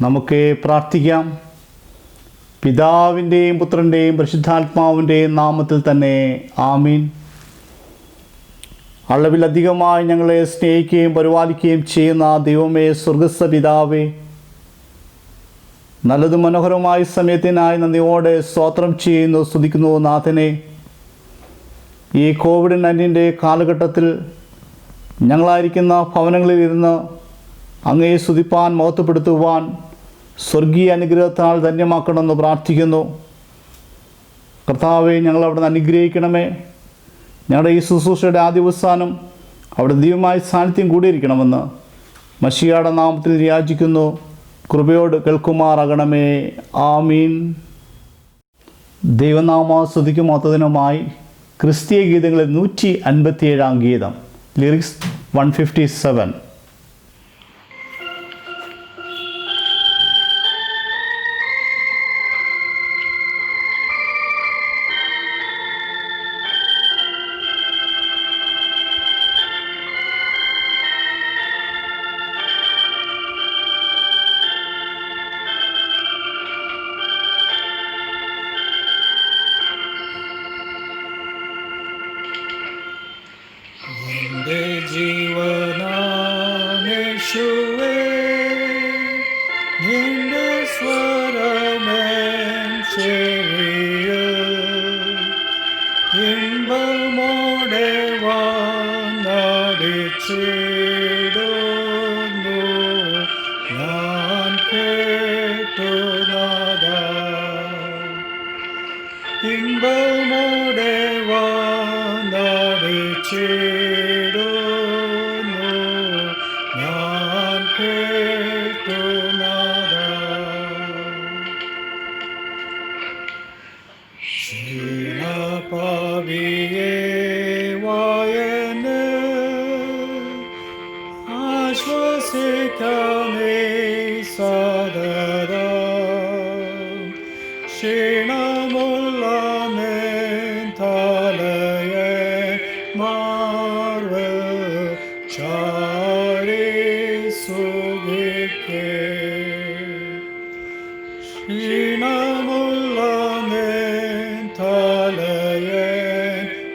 നമുക്ക് പ്രാർത്ഥിക്കാം. പിതാവിൻ്റെയും പുത്രൻ്റെയും പരിശുദ്ധാത്മാവിൻ്റെയും നാമത്തിൽ തന്നെ ആമീൻ. അളവിലധികമായി ഞങ്ങളെ സ്നേഹിക്കുകയും പരിപാലിക്കുകയും ചെയ്യുന്ന ദൈവമേ, സ്വർഗസ്ഥ പിതാവേ, നല്ലതും മനോഹരമായ സമയത്തിനായി നന്ദിയോടെ സ്തോത്രം ചെയ്യുന്നു, സ്തുതിക്കുന്നു. നാഥനെ, ഈ കോവിഡ്-19 കാലഘട്ടത്തിൽ ഞങ്ങളായിരിക്കുന്ന ഭവനങ്ങളിൽ ഇരുന്ന് അങ്ങയെ സ്തുതിപ്പാൻ, മഹത്വപ്പെടുത്തുവാൻ സ്വർഗീയ അനുഗ്രഹത്താൽ ധന്യമാക്കണമെന്ന് പ്രാർത്ഥിക്കുന്നു. കർത്താവെ, ഞങ്ങളവിടെ നിന്ന് അനുഗ്രഹിക്കണമേ. ഞങ്ങളുടെ ഈ ശുശ്രൂഷയുടെ ആദ്യവസാനം അവിടെ ദൈവമായ സാന്നിധ്യം കൂടിയിരിക്കണമെന്ന് മശിഹായുടെ നാമത്തിൽ യാചിക്കുന്നു. കൃപയോട് കേൾക്കുമാറാകണമേ. ആമീൻ. ദൈവനാമ സ്തുതിക്കും മഹത്വത്തിനുമായി ക്രിസ്തീയ ഗീതങ്ങളിൽ 157 ഗീതം, ലിറിക്സ് 157. ജീവനാമേശുവേ, നിന്റെ സ്വരമേൻ ചെവിയിൽ ഇമ്പമോടെ വന്നടിച്ചിടുന്നു ഞാൻ കേട്ടുനാദാ. ഇമ്പമോടെ വന്നടിച്ചിടുന്നു ഞാൻ കേട്ടുനാദാ. ക്ഷീണപാപിയെ വായനെ ആശ്വസിക്കാനേ സദാ. ക്ഷീണമുള്ള തലയെ മാർവിൽ ചാരി സുഖിക്കേ. ക്ഷീണമുള്ള തലയെ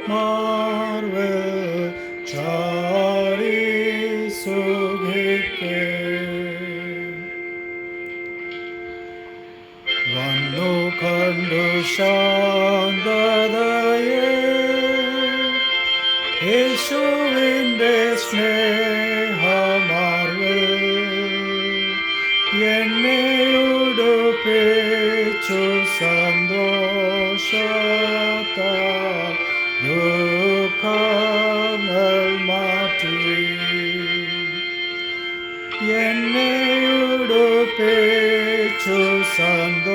മാർവിൽ ചാരി സുഖിക്കേ. വന്നു കണ്ടു ശാന്തതയെ യേശുവിൻ്റെ സ്നേഹമാർവിൽ എന്നെ ഉടുപ്പിച്ചു സന്തോഷത്താൽ ദുഃഖങ്ങൾ മാറ്റി. എന്നെ ഉടുപ്പിച്ചു സന്തോഷത്താൽ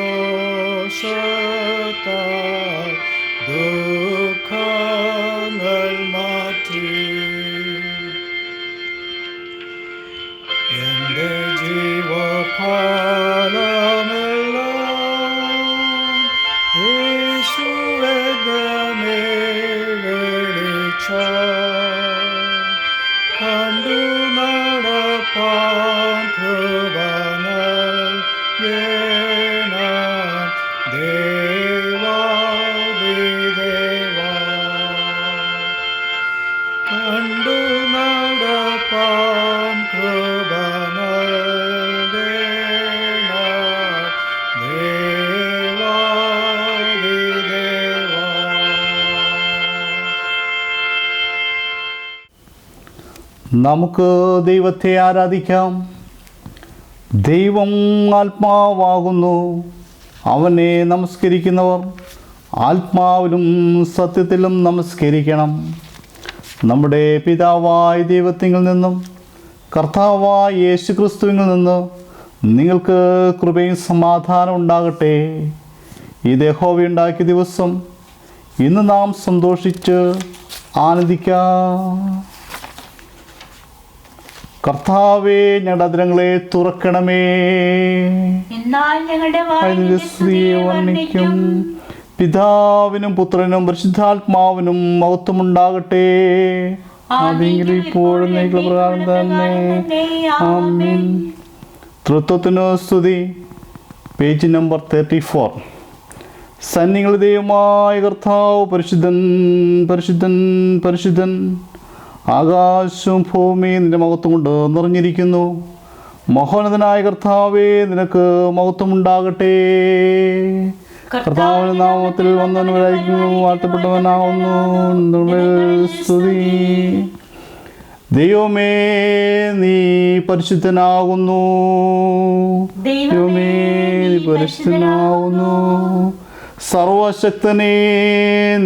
ദുഃഖങ്ങൾ മാറ്റി. എൻ്റെ ജീവകാലമെല്ലാം യേശുവേ തന്നെ വിളിച്ച കണ്ടു നടപ്പാൻ കൃപ നൽകേണം ദേവാദിദേവാ. കണ്ടു നടപ്പാൻ കൃപ നൽകേണം ദേവാദിദേവാ. നമുക്ക് ദൈവത്തെ ആരാധിക്കാം. ദൈവം ആത്മാവാകുന്നു. അവനെ നമസ്കരിക്കുന്നവർ ആത്മാവിലും സത്യത്തിലും നമസ്കരിക്കണം. നമ്മുടെ പിതാവായ ദൈവത്തിൽ നിന്നും കർത്താവായ യേശുക്രിസ്തുവിൽ നിന്ന് നിങ്ങൾക്ക് കൃപയും സമാധാനം ഉണ്ടാകട്ടെ. ഈ യഹോവ ഉണ്ടാക്കിയ ദിവസം ഇന്ന് നാം സന്തോഷിച്ച് ആനന്ദിക്കാം. കർത്താവേ, ഞങ്ങളുടെ അതിരങ്ങളെ തുറക്കണമേ. സ്ത്രീയെ വർണ്ണിക്കും. പിതാവിനും പുത്രനും പരിശുദ്ധാത്മാവിനും മഹത്വമുണ്ടാകട്ടെ. ആദിയിൽ ഇപ്പോഴും പ്രകാരം തന്നെ. ആമേൻ. തൃത്വത്തിനു സ്തുതി. Page number 34. സൈന്യങ്ങളുടെ ദൈവമായ കർത്താവ് പരിശുദ്ധൻ പരിശുദ്ധൻ പരിശുദ്ധൻ. ആകാശവും ഭൂമിയും നിന്റെ മഹത്വം കൊണ്ട് നിറഞ്ഞിരിക്കുന്നു. മഹോന്നതനായ കർത്താവേ, നിനക്ക് മഹത്വമുണ്ടാകട്ടെ. കർത്താവിന്റെ നാമത്തിൽ വന്നവനായിരിക്കുന്നു, വാഴ്ത്തപ്പെട്ടവനാവുന്നു. സ്തുതി. ദൈവമേ, നീ പരിശുദ്ധനാകുന്നു. ദൈവമേ, നീ പരിശുദ്ധനാകുന്നു. സർവശക്തനേ,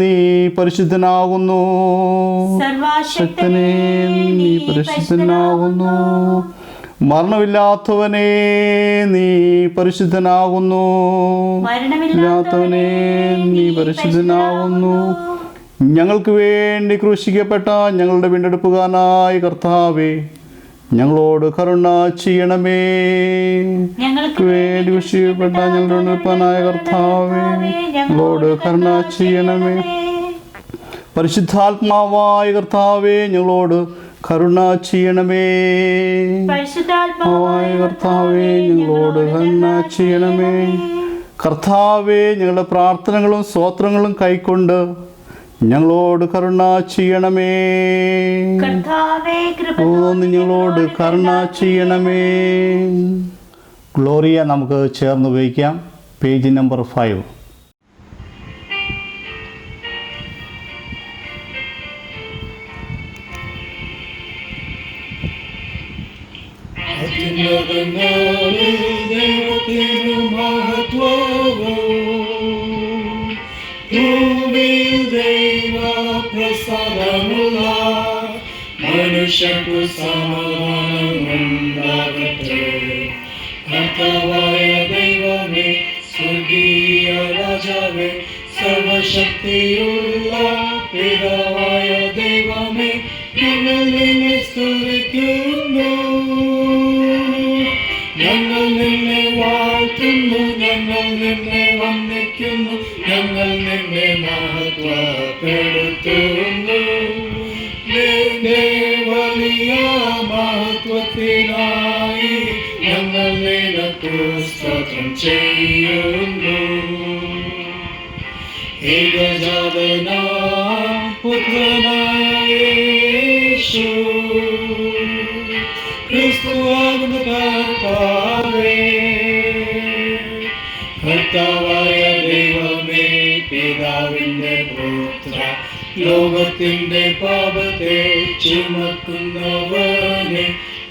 നീ പരിശുദ്ധനാകുന്നു. സർവശക്തനേ, നീ പരിശുദ്ധനാകുന്നു. മരണമില്ലാത്തവനേ, നീ പരിശുദ്ധനാകുന്നു. മരണമില്ലാത്തവനേ, നീ പരിശുദ്ധനാകുന്നു. ഞങ്ങൾക്ക് വേണ്ടി ക്രൂശിക്കപ്പെട്ട ഞങ്ങളുടെ വീണ്ടെടുപ്പുകാരനായ കർത്താവേ, ഞങ്ങളോട് കരുണ ചെയ്യണമേ. ഞങ്ങൾക്ക് വേണ്ടി ക്രൂശിക്കപ്പെട്ട ഞങ്ങളുടെ വീണ്ടെടുപ്പുകാരനായ കർത്താവേ, ഞങ്ങളോട് കരുണ ചെയ്യണമേ. പരിശുദ്ധാത്മാവായ കർത്താവേ, ഞങ്ങളോട് കരുണ ചെയ്യണമേ. പരിശുദ്ധാത്മാവായ കർത്താവേ, ഞങ്ങളോട് കരുണ ചെയ്യണമേ. കർത്താവേ, ഞങ്ങളുടെ പ്രാർത്ഥനകളും സ്തോത്രങ്ങളും കൈക്കൊണ്ട് ഞങ്ങളോട് കരുണ ചെയ്യണമേ. ഞങ്ങളോട് കരുണ ചെയ്യണമേ. ഗ്ലോറിയ നമുക്ക് ചേർന്ന് ഉപയോഗിക്കാം. Page number 5. മനുഷ്യർക്കു സമാധാനമുണ്ടാകട്ടെ. കർത്താവായ ദൈവമേ, സ്വർഗീയ രാജാവേ, സർവശക്തിയുള്ള പിതാവായ ദൈവമേ, ഞങ്ങൾ നിന്നെ സ്തുതിക്കുന്നു, ഞങ്ങൾ നിന്നെ വാഴ്ത്തുന്നു, ഞങ്ങൾ നിന്നെ വന്ദിക്കുന്നു, ഞങ്ങൾ നിന്നെ മഹത്വപ്പെടുത്തുന്നു. നിന്റെ വലിയ മഹത്വത്തിനായി ഞങ്ങൾ നിനക്ക് സ്തോത്രം ചെയ്യുന്നു. ഏകജാതനായ പുത്രനായ യേശു ക്രിസ്തുവാകുന്ന കർത്താവേ, കർത്താവായ ദൈവമേ, പിതാവിന്റെ പുത്ര, ലോകത്തിന്റെ പാപത്തെ ചുമക്കുന്നവനെ,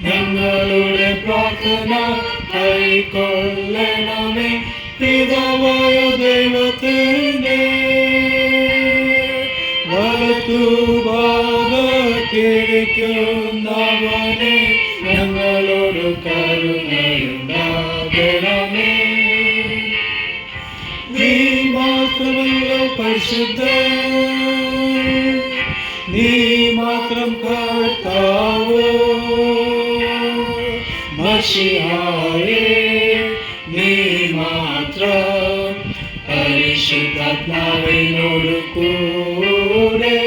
ഞങ്ങളുടെ പ്രാർത്ഥന കൈക്കൊള്ളണമേ. പിതാവായ ദൈവത്തിന്റെ വലത്തുഭാഗത്തിരിക്കുന്നവനെ, ഞങ്ങളോട് കരുണയുണ്ടാകണമേ. നീ മാത്രമല്ലോ പരിശുദ്ധൻ, നീ മാത്രം കർത്താവ്. മശിഹായേ, നീ മാത്രം പരിശുദ്ധാത്മാവിനോട് കൂടെ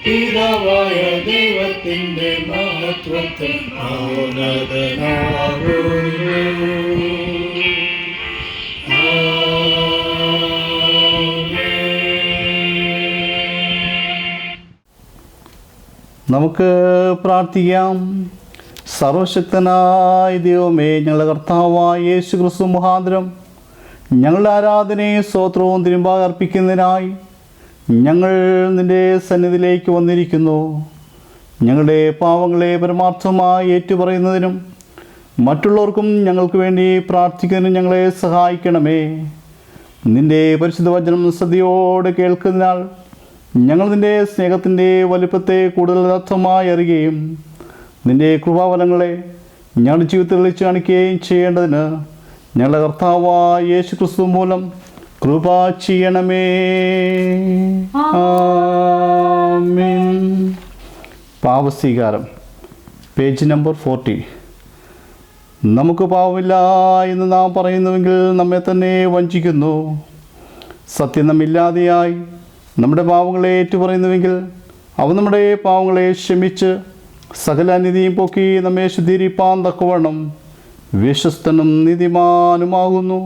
പിതാവായ ദൈവത്തിന്റെ മഹത്വത്തിൽ മൗനതനാകുന്നു. നമുക്ക് പ്രാർത്ഥിക്കാം. സർവശക്തനായ ദൈവമേ, ഞങ്ങളുടെ കർത്താവായ യേശു ക്രിസ്തു മുഖാന്തരം ഞങ്ങളുടെ ആരാധനയും സ്തോത്രവും തിരുമ്പാകെ അർപ്പിക്കുന്നതിനായി ഞങ്ങൾ നിൻ്റെ സന്നിധിയിലേക്ക് വന്നിരിക്കുന്നു. ഞങ്ങളുടെ പാവങ്ങളെ പരമാർത്ഥമായി ഏറ്റുപറയുന്നതിനും മറ്റുള്ളവർക്കും ഞങ്ങൾക്ക് വേണ്ടി പ്രാർത്ഥിക്കുന്നതിനും ഞങ്ങളെ സഹായിക്കണമേ. നിൻ്റെ പരിശുദ്ധ വചനം ശ്രദ്ധയോടെ കേൾക്കുന്നതിനാൽ ഞങ്ങൾ നിൻ്റെ സ്നേഹത്തിൻ്റെ വലിപ്പത്തെ കൂടുതൽ അർത്ഥമായി അറിയുകയും നിൻ്റെ കൃപാവലങ്ങളെ ഞങ്ങളുടെ ജീവിതത്തിൽ തെളിച്ച് കാണിക്കുകയും ചെയ്യേണ്ടതിന് ഞങ്ങളുടെ കർത്താവായ യേശു ക്രിസ്തു മൂലം കൃപ ചെയ്യണമേ. ആമേൻ. പാപസ്വീകാരം. Page number 40. നമുക്ക് പാവമില്ല എന്ന് നാം പറയുന്നുവെങ്കിൽ നമ്മെ തന്നെ വഞ്ചിക്കുന്നു. സത്യം നമ്മില്ലാതെയായി നമ്മുടെ പാവങ്ങളെ ഏറ്റുപറയുന്നുവെങ്കിൽ അവ നമ്മുടെ പാവങ്ങളെ ക്ഷമിച്ച് സകല അനീതിയും പോക്കി നമ്മെ ശുദ്ധീകരിപ്പാൻ തക്കവണ്ണം വിശ്വസ്തനും നീതിമാനുമാകുന്നു.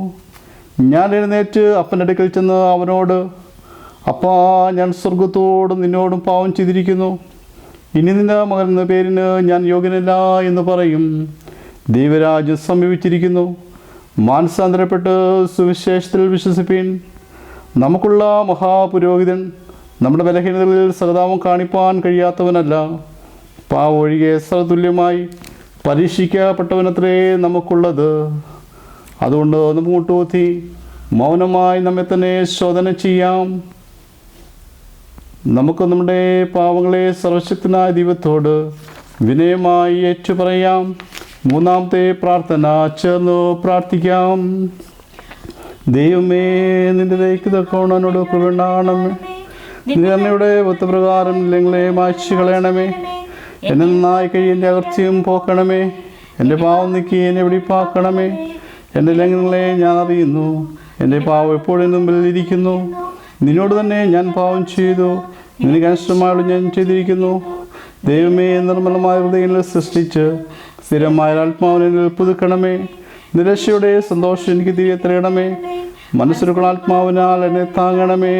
ഞാൻ എഴുന്നേറ്റ് അപ്പൻ്റെ അടുക്കൽ ചെന്ന് അവനോട്, അപ്പാ, ഞാൻ സ്വർഗത്തോടും നിന്നോടും പാവം ചെയ്തിരിക്കുന്നു. ഇനി നിന്റെ മകൻ എന്ന പേരിന് ഞാൻ യോഗ്യനല്ല എന്ന് പറയും. ദൈവരാജ്യം സമീപിച്ചിരിക്കുന്നു. മാനസാന്തരപ്പെട്ട് സുവിശേഷത്തിൽ വിശ്വസിപ്പീൻ. നമുക്കുള്ള മഹാപുരോഹിതൻ നമ്മുടെ ബലഹീനതകളിൽ സഹതാപം കാണിപ്പാൻ കഴിയാത്തവനല്ല. പാവൊഴികെ സർവതുല്യമായി പരീക്ഷിക്കപ്പെട്ടവനത്രേ നമുക്കുള്ളത്. അതുകൊണ്ട് നമുക്ക് മുട്ടുകുത്തി മൗനമായി നമ്മെ തന്നെ ശോധന ചെയ്യാം. നമുക്ക് നമ്മുടെ പാവങ്ങളെ സർവശക്തനായ ദൈവത്തോട് വിനയമായി ഏറ്റുപറയാം. മൂന്നാമത്തെ പ്രാർത്ഥന ചേർന്ന് പ്രാർത്ഥിക്കാം. ദൈവമേ, നിന്റെ ദയക്ക് തക്കവണ്ണനോട് കൃപണമേ. നിന്റെ അമ്മയുടെ ഒത്തുപ്രകാരം നിങ്ങളെ മായ്ച്ചു കളയണമേ. എന്നെ നന്നായി കഴിയുന്ന അകർച്ചയും പോക്കണമേ. എൻ്റെ പാവം നീക്കി എന്നെ വെടിപ്പാക്കണമേ. എൻ്റെ ലംഘനങ്ങളെ ഞാൻ അറിയുന്നു. എൻ്റെ പാവം എപ്പോഴും മുമ്പിൽ ഇരിക്കുന്നു. നിന്നോട് തന്നെ ഞാൻ പാവം ചെയ്തു. നിനക്ക് അനുസൃതമായുള്ള ഞാൻ ചെയ്തിരിക്കുന്നു. ദൈവമേ, നിർമ്മലമായ ഹൃദയങ്ങളെ സൃഷ്ടിച്ച് സ്ഥിരമായ ആത്മാവിനെ പുതുക്കണമേ. നിരാശയുടെ സന്തോഷം എനിക്ക് തിരികെ തരണമേ. മനസ്സുരുക്കൾ ആത്മാവിനാൽ എന്നെ താങ്ങണമേ.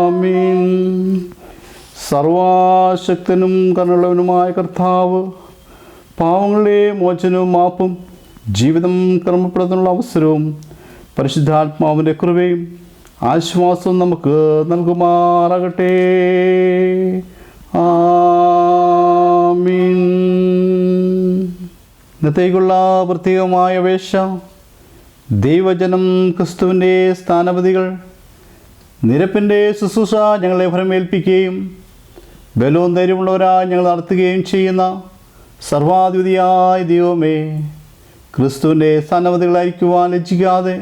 ആമീൻ. സർവശക്തനും കരുണയുള്ളവനുമായ കർത്താവ്, പാവങ്ങളുടെ മോചനവും മാപ്പും ജീവിതം ക്രമപ്പെടുത്താനുള്ള അവസരവും പരിശുദ്ധാത്മാവിൻ്റെ കൃപയും ആശ്വാസവും നമുക്ക് നൽകുമാറാകട്ടെ. ആമീൻ. ഇന്നത്തേക്കുള്ള പ്രത്യേകമായ അപേക്ഷ. ദൈവജനം ക്രിസ്തുവിൻ്റെ സ്ഥാനപതികൾ നിരപ്പിൻ്റെ ശുശ്രൂഷ ഞങ്ങളെ ഫലമേൽപ്പിക്കുകയും ബലവും ധൈര്യമുള്ളവരായി ഞങ്ങൾ നടത്തുകയും ചെയ്യുന്ന സർവാധിപതിയായ ദൈവമേ, ക്രിസ്തുവിൻ്റെ സ്ഥാനപതികളായിരിക്കുവാൻ ലജ്ജിക്കാതെ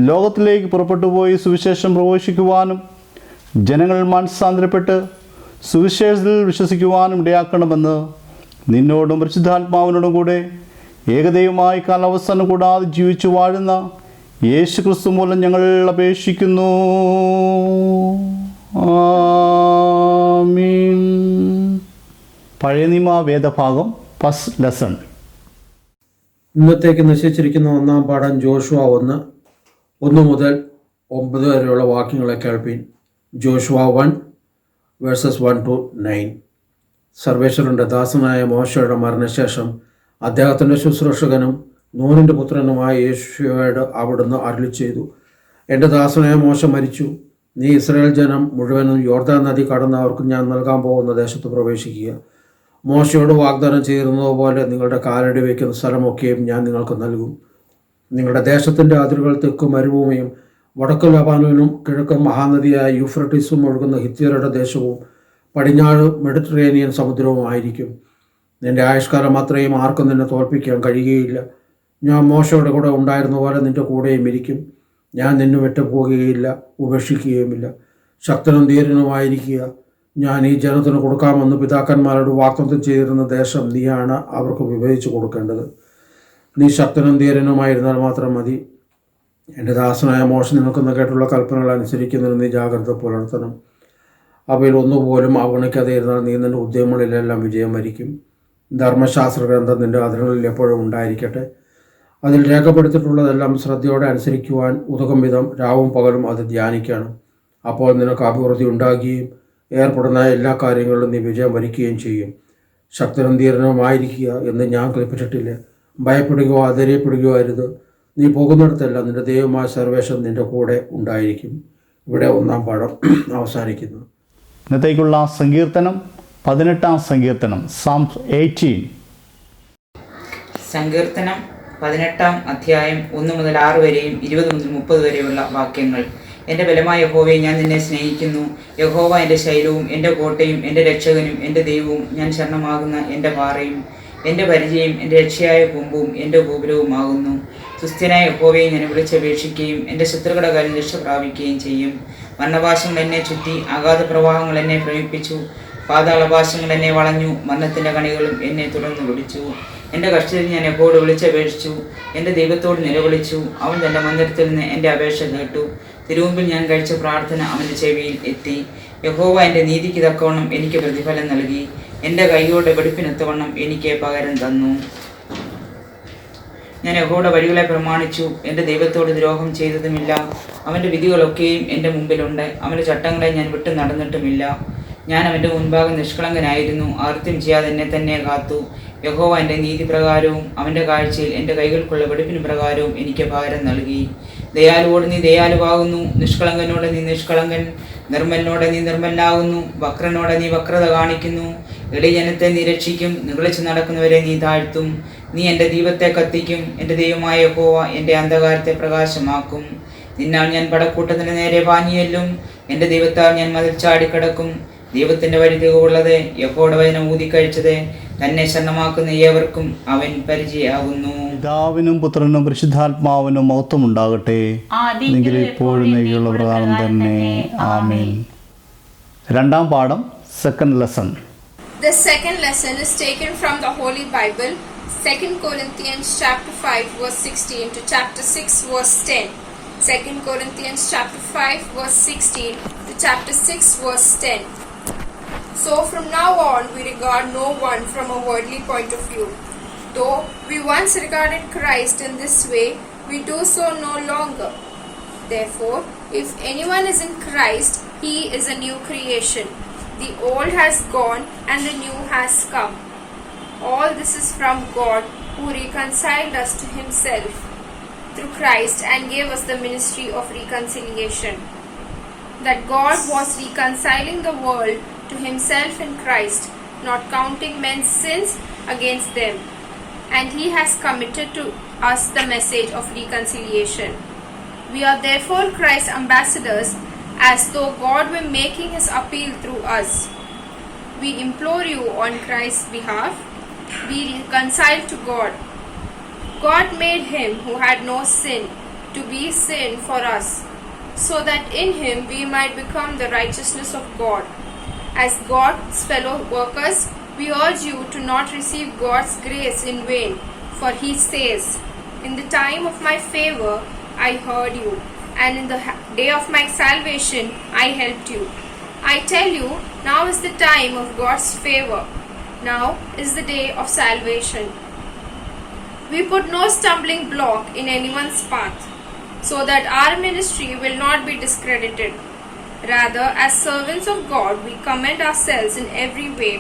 ലോകത്തിലേക്ക് പുറപ്പെട്ടു പോയി സുവിശേഷം പ്രഘോഷിക്കുവാനും ജനങ്ങൾ മാനസാന്തരപ്പെട്ട് സുവിശേഷത്തിൽ വിശ്വസിക്കുവാനും ഇടയാക്കണമെന്ന് നിന്നോടും പരിശുദ്ധാത്മാവിനോടും കൂടെ ഏകദൈവമായി കാലാവസാനം കൂടാതെ ജീവിച്ചു വാഴുന്ന യേശു ക്രിസ്തു മൂലം ഞങ്ങൾ അപേക്ഷിക്കുന്നു. ആമീൻ. പഴയ നിയമ വേദഭാഗം ഫസ്റ്റ് ലെസൺ. ഇന്നത്തേക്ക് നിശ്ചയിച്ചിരിക്കുന്ന ഒന്നാം പാഠം ജോഷുവ 1 മുതൽ 9 വരെയുള്ള വാക്യങ്ങളെ കേൾപ്പീൻ. Joshua 1 verses 1 to 9. സർവേശ്വരൻ്റെ ദാസനായ മോശയുടെ മരണശേഷം അദ്ദേഹത്തിൻ്റെ ശുശ്രൂഷകനും നൂനിൻ്റെ പുത്രനുമായ യേശുവയോട് അവിടുന്ന് അരുളി ചെയ്തു, എൻ്റെ ദാസനായ മോശ മരിച്ചു. നീ ഇസ്രായേൽ ജനം മുഴുവനും യോർദാൻ നദി കടന്ന് അവർക്ക് ഞാൻ നൽകാൻ പോകുന്ന ദേശത്ത് പ്രവേശിക്കുക. മോശയോട് വാഗ്ദാനം ചെയ്തിരുന്നതുപോലെ നിങ്ങളുടെ കാലടി വയ്ക്കുന്ന സ്ഥലമൊക്കെയും ഞാൻ നിങ്ങൾക്ക് നൽകും. നിങ്ങളുടെ ദേശത്തിൻ്റെ അതിരുകൾ തെക്ക് മരുഭൂമിയും വടക്ക് ലബാനോനും കിഴക്ക് മഹാനദിയായ യൂഫ്രട്ടീസും ഒഴുകുന്ന ഹിത്യരുടെ ദേശവും പടിഞ്ഞാറ് മെഡിറ്ററേനിയൻ സമുദ്രവുമായിരിക്കും. നിൻ്റെ ആയുഷ്കാലം അത്രയും ആർക്കും നിന്നെ തോൽപ്പിക്കാൻ കഴിയുകയില്ല. ഞാൻ മോശയുടെ കൂടെ ഉണ്ടായിരുന്ന പോലെ നിൻ്റെ കൂടെയും ഇരിക്കും. ഞാൻ നിന്നെ വിട്ടുപോകുകയില്ല, ഉപേക്ഷിക്കുകയുമില്ല. ശക്തനും ധീരനുമായിരിക്കുക. ഞാൻ ഈ ജനത്തിന് കൊടുക്കാമെന്ന് പിതാക്കന്മാരോട് വാഗ്ദത്തം ചെയ്തിരുന്ന ദേശം നീയാണ് അവർക്ക് വിഭജിച്ചു കൊടുക്കേണ്ടത്. നീ ശക്തനും ധീരനുമായിരുന്നാൽ മാത്രം മതി. എൻ്റെ ദാസനായ മോശ നിൽക്കുന്ന കേട്ടുള്ള കൽപ്പനകൾ അനുസരിക്കുന്നതിന് നീ ജാഗ്രത പുലർത്തണം. അവയിൽ ഒന്നുപോലും അവഗണിക്കാതെ ഇരുന്നാൽ നീ നിൻ്റെ ഉദ്യമങ്ങളിലെല്ലാം വിജയം വരിക്കും. ധർമ്മശാസ്ത്ര ഗ്രന്ഥം നിൻ്റെ അതിരുകളിൽ എപ്പോഴും ഉണ്ടായിരിക്കട്ടെ. അതിൽ രേഖപ്പെടുത്തിയിട്ടുള്ളതെല്ലാം ശ്രദ്ധയോടെ അനുസരിക്കുവാൻ ഉതകും വിധം രാവും പകലും അത് ധ്യാനിക്കണം. അപ്പോൾ നിനക്ക് അഭിവൃദ്ധി ഉണ്ടാകുകയും ഏർപ്പെടുന്ന എല്ലാ കാര്യങ്ങളിലും നീ വിജയം വരിക്കുകയും ചെയ്യും. ശക്തനും ധീരനുമായിരിക്കുക എന്ന് ഞാൻ കൽപ്പിച്ചിട്ടില്ല. ഭയപ്പെടുകയോ ആദരയപ്പെടുകയോ അരുത്. നീ പോകുന്നിടത്തെല്ലാം നിൻ്റെ ദൈവമായ സർവേശ്വരൻ നിൻ്റെ കൂടെ ഉണ്ടായിരിക്കും. ഇവിടെ ഒന്നാം പാഠം അവസാനിക്കുന്നു. ഇന്നത്തേക്കുള്ള സങ്കീർത്തനം 18-ാം സങ്കീർത്തനം, Psalm 18. സങ്കീർത്തനം 18-ാം അധ്യായം 1 മുതൽ 6 വരെയും 20 മുതൽ 30 വരെയുള്ള വാക്യങ്ങൾ. എൻ്റെ ബലമായ യഹോവയെ ഞാൻ നിന്നെ സ്നേഹിക്കുന്നു. യഹോവ എൻ്റെ ശൈലവും എൻ്റെ കോട്ടയും എൻ്റെ രക്ഷകനും എൻ്റെ ദൈവവും ഞാൻ ശരണമാകുന്ന എൻ്റെ പാറയും എൻ്റെ പരിചയം എൻ്റെ രക്ഷയായ കൊമ്പും എൻ്റെ ഗോപുരവുമാകുന്നു. സുസ്ഥിരനായ യഹോവയെ ഞാൻ വിളിച്ചപേക്ഷിക്കുകയും എൻ്റെ ശത്രുക്കളുടെ കാലിൽ രക്ഷ പ്രാപിക്കുകയും ചെയ്യും. മരണപാശങ്ങൾ എന്നെ ചുറ്റി, അഗാധ പ്രവാഹങ്ങൾ എന്നെ ഭ്രമിപ്പിച്ചു. പാതാളപാശങ്ങൾ എന്നെ വളഞ്ഞു, മരണത്തിൻ്റെ കണികളും എന്നെ തുടർന്ന് പിടിച്ചു. എൻ്റെ കഷ്ടത്തിൽ ഞാൻ എപ്പോഴും വിളിച്ചപേക്ഷിച്ചു, എൻ്റെ ദൈവത്തോട് നിലവിളിച്ചു. അവൻ തൻ്റെ മന്ദിരത്തിൽ നിന്ന് എൻ്റെ അപേക്ഷ കേട്ടു. തിരുമുമ്പിൽ ഞാൻ കഴിച്ച പ്രാർത്ഥന അവൻ്റെ ചെവിയിൽ എത്തി. യഹോവ എൻ്റെ നീതിക്ക് തക്കവണ്ണം എനിക്ക് പ്രതിഫലം നൽകി. എൻ്റെ കൈകളുടെ വെടിപ്പിനൊത്തവണ്ണം എനിക്ക് പകരം തന്നു. ഞാൻ യഹോവയുടെ വഴികളെ പ്രമാണിച്ചു, എൻ്റെ ദൈവത്തോട് ദ്രോഹം ചെയ്തതുമില്ല. അവൻ്റെ വിധികളൊക്കെയും എൻ്റെ മുമ്പിലുണ്ട്. അവൻ്റെ ചട്ടങ്ങളെ ഞാൻ വിട്ടു നടന്നിട്ടുമില്ല. ഞാൻ അവൻ്റെ മുൻപാകെ നിഷ്കളങ്കനായിരുന്നു, ആർത്തിയും ചെയ്യാതെ എന്നെ തന്നെ കാത്തു. യഹോവ എൻ്റെ നീതിപ്രകാരവും അവൻ്റെ കാഴ്ചയിൽ എൻ്റെ കൈകൾക്കുള്ള വെടിപ്പിന് പ്രകാരവും എനിക്ക് ഭാരം നൽകി. ദയാലുവോട് നീ ദയാലുവാകുന്നു, നിഷ്കളങ്കനോട് നീ നിഷ്കളങ്കൻ, നിർമ്മലിനോട് നീ നിർമ്മലനാകുന്നു, വക്രനോട് നീ വക്രത കാണിക്കുന്നു. എളിയജനത്തെ നീ രക്ഷിക്കും, നിഗളിച്ച് നടക്കുന്നവരെ നീ താഴ്ത്തും. നീ എൻ്റെ ദീപത്തെ കത്തിക്കും, എൻ്റെ ദൈവമായ യഹോവ എൻ്റെ അന്ധകാരത്തെ പ്രകാശമാക്കും. നിന്നാൽ ഞാൻ പടക്കൂട്ടത്തിന് നേരെ പാഞ്ഞുചെല്ലും, എൻ്റെ ദൈവത്താൽ ഞാൻ മതിൽ ചാടിക്കിടക്കും. ദൈവത്തിൻ്റെ വഴി തികവുള്ളത്, യഹോവയുടെ വചനം ഊതിക്കഴിച്ചത്, തന്നെ ശരണമാക്കുന്ന ഏവർക്കും അവൻ പരിചയമാകുന്നു. പിതാവിനും പുത്രനും പരിശുദ്ധാത്മാവിനും മഹത്വം ഉണ്ടാകട്ടെ, എങ്കിലും ഇപ്പോഴും നീതിയുള്ള പ്രകാരം തന്നെ. ആമേൻ. രണ്ടാം പാഠം, second lesson. The second lesson is taken from the Holy Bible, 2 Corinthians chapter 5 verse 16 to chapter 6 verse 10. 2 Corinthians chapter 5 verse 16 to chapter 6 verse 10. So from now on we regard no one from a worldly point of view. Though we once regarded Christ in this way, we do so no longer. Therefore, if anyone is in Christ, he is a new creation. The old has gone and the new has come. All this is from God, who reconciled us to himself through Christ and gave us the ministry of reconciliation. That God was reconciling the world to himself in Christ, not counting men's sins against them. And he has committed to us the message of reconciliation. We are therefore Christ's ambassadors, as though God were making his appeal through us. We implore you on Christ's behalf, be reconciled to God. God made him who had no sin to be sin for us, so that in him we might become the righteousness of God. As God's fellow workers, we urge you to not receive God's grace in vain, for he says, "In the time of my favor I heard you, and in the day of my salvation I helped you." I tell you, now is the time of God's favor. Now is the day of salvation. We put no stumbling block in anyone's path, so that our ministry will not be discredited. Rather, as servants of God, we commend ourselves in every way,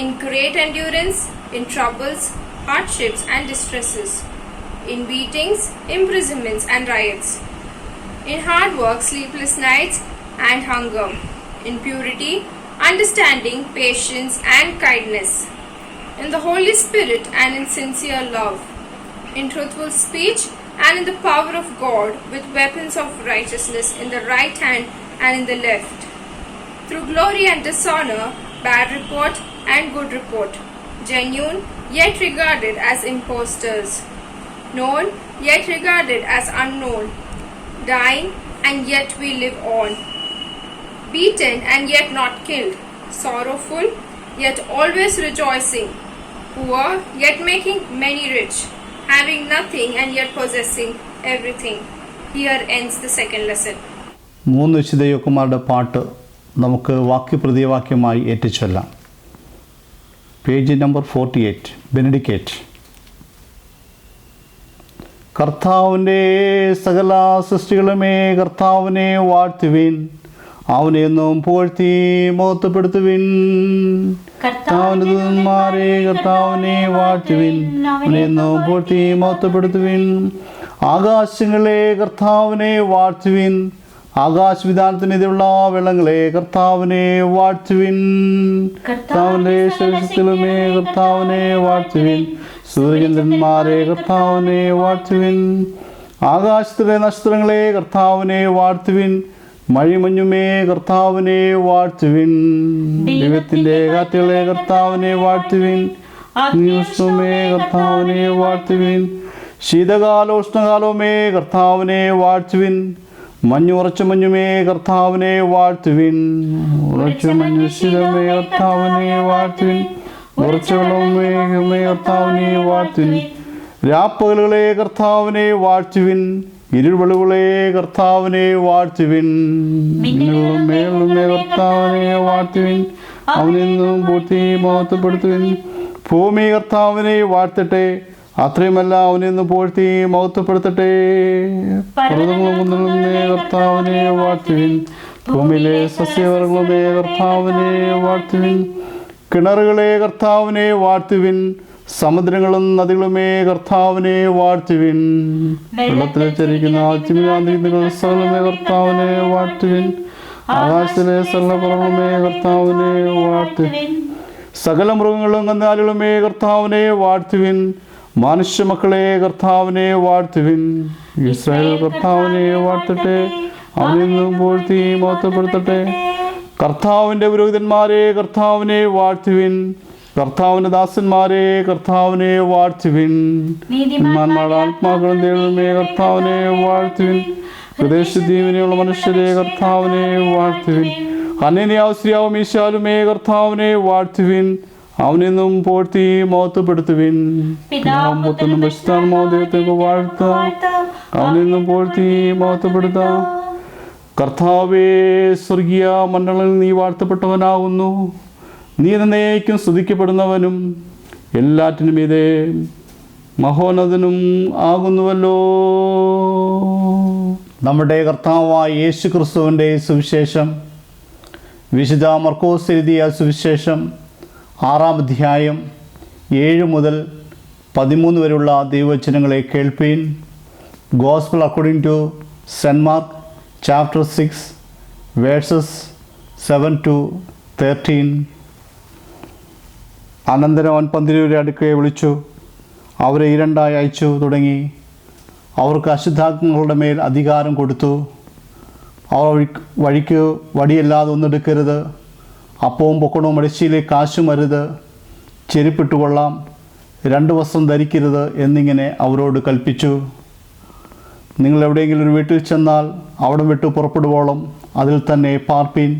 in great endurance, in troubles, hardships and distresses, in beatings, imprisonments and riots, in hard work, sleepless nights and hunger, in purity, understanding, patience and kindness, in the Holy Spirit and in sincere love, in truthful speech and in the power of God, with weapons of righteousness in the right hand and in the left, through glory and dishonor, bad report and good report, genuine yet regarded as impostors, known yet regarded as unknown, dying and yet we live on, beaten and yet not killed, sorrowful yet always rejoicing, poor yet making many rich, having nothing and yet possessing everything. Here ends the second lesson. മൂന്ന് വിശുദ്ധയോക്കന്മാരുടെ പാട്ട് നമുക്ക് വാക്യപ്രതിവാക്യമായി ഏറ്റുചൊല്ലാം. Page number 48, ബെനഡിക്കേറ്റ്. കർത്താവിൻ്റെ സകല സൃഷ്ടികളുമേ കർത്താവിനെ വാഴ്ത്തുവിൻ, അവനെ എന്നും പുകഴ്ത്തി മഹത്വപ്പെടുത്തുവിൻ. കർത്താവിൻ്റെ ദൂതന്മാരെ കർത്താവിനെ വാഴ്ത്തുവിൻ, അവനെ എന്നും പുകഴ്ത്തി മഹത്വപ്പെടുത്തുവിൻ. ആകാശങ്ങളെ കർത്താവിനെ വാഴ്ത്തുവിൻ, ആകാശവിധാനത്തിനെതിരുള്ള വെള്ളങ്ങളെ കർത്താവിനെ വാഴ്ത്തുവിൻ. കർത്താവിൻ്റെ ശരീരത്തിലുമേ കർത്താവിനെ വാഴ്ത്തുവിൻ, സൂര്യചന്ദ്രന്മാരെ കർത്താവിനെ വാഴ്ത്തുവിൻ. ആകാശത്തിലെ നക്ഷത്രങ്ങളെ കർത്താവിനെ വാഴ്ത്തുവിൻ, മഴിമഞ്ഞുമേ കർത്താവിനെ വാഴ്ത്തുവിൻ. ദൈവത്തിൻ്റെ കാറ്റുകളെ കർത്താവിനെ വാഴ്ത്തുവിൻ, അഗ്നിയുഷ്ണമേ കർത്താവിനെ വാഴ്ത്തുവിൻ. ശീതകാലോഷ്ണകാലവുമേ കർത്താവിനെ വാഴ്ത്തുവിൻ, മഞ്ഞുറച്ച മഞ്ഞുമേ കർത്താവിനെ വാഴ്ത്തുവിൻ. ഉറച്ച മഞ്ഞു ശിരമേ കർത്താവിനെ വാഴ്ത്തുവിൻ, ഉറച്ച വെള്ളമേ കർത്താവിനെ വാഴ്ത്തുവിൻ. രാപ്പകലുകളെ കർത്താവിനെ വാഴ്ത്തുവിൻ, ഇരുൾവെളുകളെ കർത്താവിനെ വാഴ്ത്തുവിൻ. മേളുമേ കർത്താവിനെ വാഴ്ത്തുവിൻ, അവനെന്നും പൂർത്തി മഹത്വപ്പെടുത്തുവിൻ. ഭൂമി കർത്താവിനെ വാഴ്ത്തട്ടെ, അത്രയുമല്ല അവനെ നിന്ന് പുകഴ്ത്തി മഹത്വപ്പെടുത്തട്ടെ. പർവ്വതങ്ങളുമേ കർത്താവിനെ വാഴ്ത്തുവിൻ, ഭൂമിയിലെ സസ്യവർഗങ്ങളുമേ കർത്താവിനെ വാഴ്ത്തുവിൻ. കിണറുകളെ കർത്താവിനെ വാഴ്ത്തുവിൻ, സമുദ്രങ്ങളും നദികളുമേ കർത്താവിനെ വാഴ്ത്തുവിൻ. വെള്ളത്തിൽ ചരിക്കുന്ന ആത്മീയാന്തങ്ങൾ സകലമേ കർത്താവിനെ വാഴ്ത്തുവിൻ. ആകാശത്തിലെ സകലപർവ്വതങ്ങളുമേ കർത്താവിനെ വാഴ്ത്തുവിൻ. സകല മൃഗങ്ങളും കന്നാലുകളുമേ കർത്താവിനെ വാഴ്ത്തുവിൻ. മനുഷ്യ മക്കളെ കർത്താവിനെ വാഴ്ത്തുവിൻ. ഇസ്രായേൽ കർത്താവിനെ വാഴ്ത്തട്ടെ, അവനെന്നും പുകഴ്ത്തി മഹത്വപ്പെടുത്തട്ടെ. കർത്താവിൻ്റെ പുരോഹിതന്മാരെ കർത്താവിനെ വാഴ്ത്തുവിൻ, കർത്താവിൻ്റെ ദാസന്മാരെ കർത്താവിനെ വാഴ്ത്തുവിൻ. നീതിമാന്മാരുടെ ആത്മാക്കളും ദൈവമേ കർത്താവിനെ വാഴ്ത്തുവിൻ. ഹൃദയശുദ്ധിയുള്ള മനുഷ്യരെ കർത്താവിനെ വാഴ്ത്തുവിൻ. അനന്യാശ്രിയാവും ഈശാലുമേ കർത്താവിനെ വാഴ്ത്തുവിൻ, അവനെന്നും പുകഴ്ത്തി മഹത്വപ്പെടുത്തുവിൻ. പുത്രനും പരിശുദ്ധാത്മാവും ദൈവത്തെ വാഴ്ത്താം, അവനെന്നും പുകഴ്ത്തി മഹത്വപ്പെടുത്താം. കർത്താവേ, സ്വർഗീയ മണ്ഡലങ്ങളിൽ നീ വാഴ്ത്തപ്പെട്ടവനാകുന്നു. നീ എന്നേക്കും സ്തുതിക്കപ്പെടുന്നവനും എല്ലാറ്റിനും ഇതേ മഹോന്നതനും ആകുന്നുവല്ലോ. നമ്മുടെ കർത്താവായ യേശു ക്രിസ്തുവിൻ്റെ സുവിശേഷം വിശുദ്ധ മർക്കോസ് എഴുതിയ സുവിശേഷം 6-ാം അധ്യായം 7 മുതൽ 13 വരെയുള്ള ദൈവവചനങ്ങളെ കേൾപ്പീൻ. Gospel according to saint Mark chapter 6 verses 7 to 13. അനന്തരം അവൻ 12 അടുക്കയെ വിളിച്ചു, അവരെ 2 അയച്ചു തുടങ്ങി. അവർക്ക് അശുദ്ധാത്മാക്കളുടെ മേൽ അധികാരം കൊടുത്തു. അവർ വഴിക്ക് വടിയല്ലാതെ ഒന്നെടുക്കരുത്, അപ്പവും പൊക്കണവും മടിശയിലേക്ക് കാശും അരുത്, ചെരുപ്പിട്ട് കൊള്ളാം, 2 വസ്ത്രം ധരിക്കരുത് എന്നിങ്ങനെ അവരോട് കൽപ്പിച്ചു. നിങ്ങൾ എവിടെയെങ്കിലും ഒരു വീട്ടിൽ ചെന്നാൽ അവിടെ വിട്ട് പുറപ്പെടുവോളം അതിൽ തന്നെ പാർപ്പീൻ.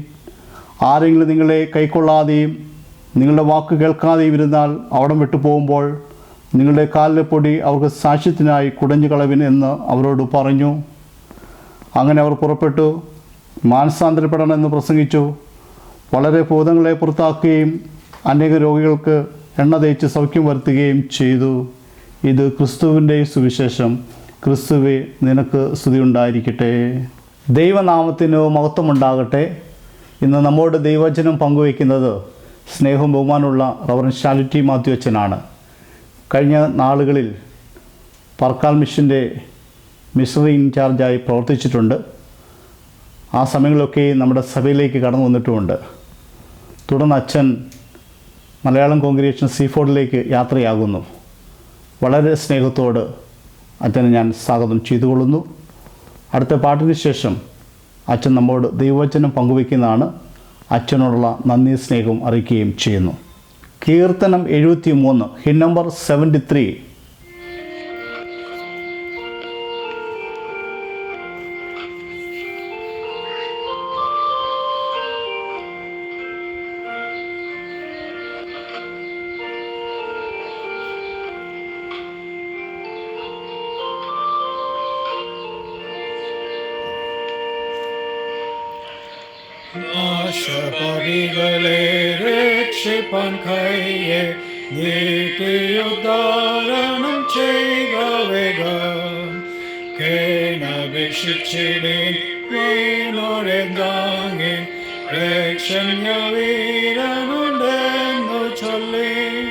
ആരെങ്കിലും നിങ്ങളെ കൈക്കൊള്ളാതെയും നിങ്ങളുടെ വാക്ക് കേൾക്കാതെയും ഇരുന്നാൽ അവിടം വിട്ടു പോകുമ്പോൾ നിങ്ങളുടെ കാലിലെ പൊടി അവർക്ക് സാക്ഷ്യത്തിനായി കുടഞ്ഞു കളവിൻ എന്ന് അവരോട് പറഞ്ഞു. അങ്ങനെ അവർ പുറപ്പെട്ടു മാനസാന്തരപ്പെടണമെന്ന് പ്രസംഗിച്ചു. വളരെ ഭൂതങ്ങളെ പുറത്താക്കുകയും അനേക രോഗികൾക്ക് എണ്ണ തേച്ച് സൗഖ്യം വരുത്തുകയും ചെയ്തു. ഇത് ക്രിസ്തുവിൻ്റെ സുവിശേഷം. ക്രിസ്തുവേ, നിനക്ക് സ്തുതിയുണ്ടായിരിക്കട്ടെ. ദൈവനാമത്തിന് മഹത്വമുണ്ടാകട്ടെ. ഇന്ന് നമ്മോട് ദൈവവചനം പങ്കുവയ്ക്കുന്നത് സ്നേഹവും ബഹുമാനമുള്ള റവറൻഡ് ഷാലിറ്റി മാത്യു അച്ഛനാണ്. കഴിഞ്ഞ നാളുകളിൽ പർക്കാൽ മിഷൻ്റെ മിഷണറി ഇൻചാർജായി പ്രവർത്തിച്ചിട്ടുണ്ട്. ആ സമയങ്ങളൊക്കെ നമ്മുടെ സഭയിലേക്ക് കടന്നു വന്നിട്ടുമുണ്ട്. തുടർന്ന് അച്ഛൻ മലയാളം കോൺഗ്രിഗേഷൻ സീഫോർഡിലേക്ക് യാത്രയാകുന്നു. വളരെ സ്നേഹത്തോട് അച്ഛനെ ഞാൻ സ്വാഗതം ചെയ്തുകൊള്ളുന്നു. അടുത്ത പാട്ടിന് ശേഷം അച്ഛൻ നമ്മോട് ദൈവവചനം പങ്കുവയ്ക്കുന്നതാണ്. അച്ഛനോടുള്ള നന്ദി സ്നേഹവും അറിയിക്കുകയും ചെയ്യുന്നു. കീർത്തനം 73, ഹിൻ നമ്പർ 73. നാശപരികളെ രക്ഷിപ്പാൻ കയ്യെ നീട്ടിയുദ്ധാരണം ചെയ്യുക വേഗം. കേണപേക്ഷിച്ചിടേൻ വൈനോരെ താങ്ങി രക്ഷണ്യ വീരനുണ്ടെന്നു ചൊല്ലേൻ.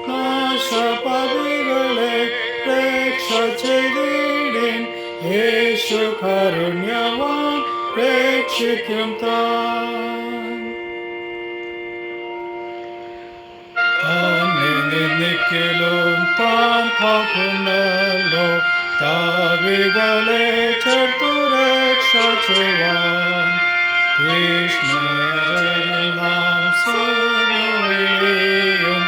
നാശപരികളെ രക്ഷ ചെയ്തിടേൻ, യേശു കാരുണ്യവാൻ രക്ഷിക്കും താൻ. തന്നെ നിന്ദിക്കലും താൻ കാക്കുന്നല്ലോ, താവികളെ ചേർത്തു രക്ഷ ചെയ്യുവാൻ. കൃഷ്ണനാം സേവയും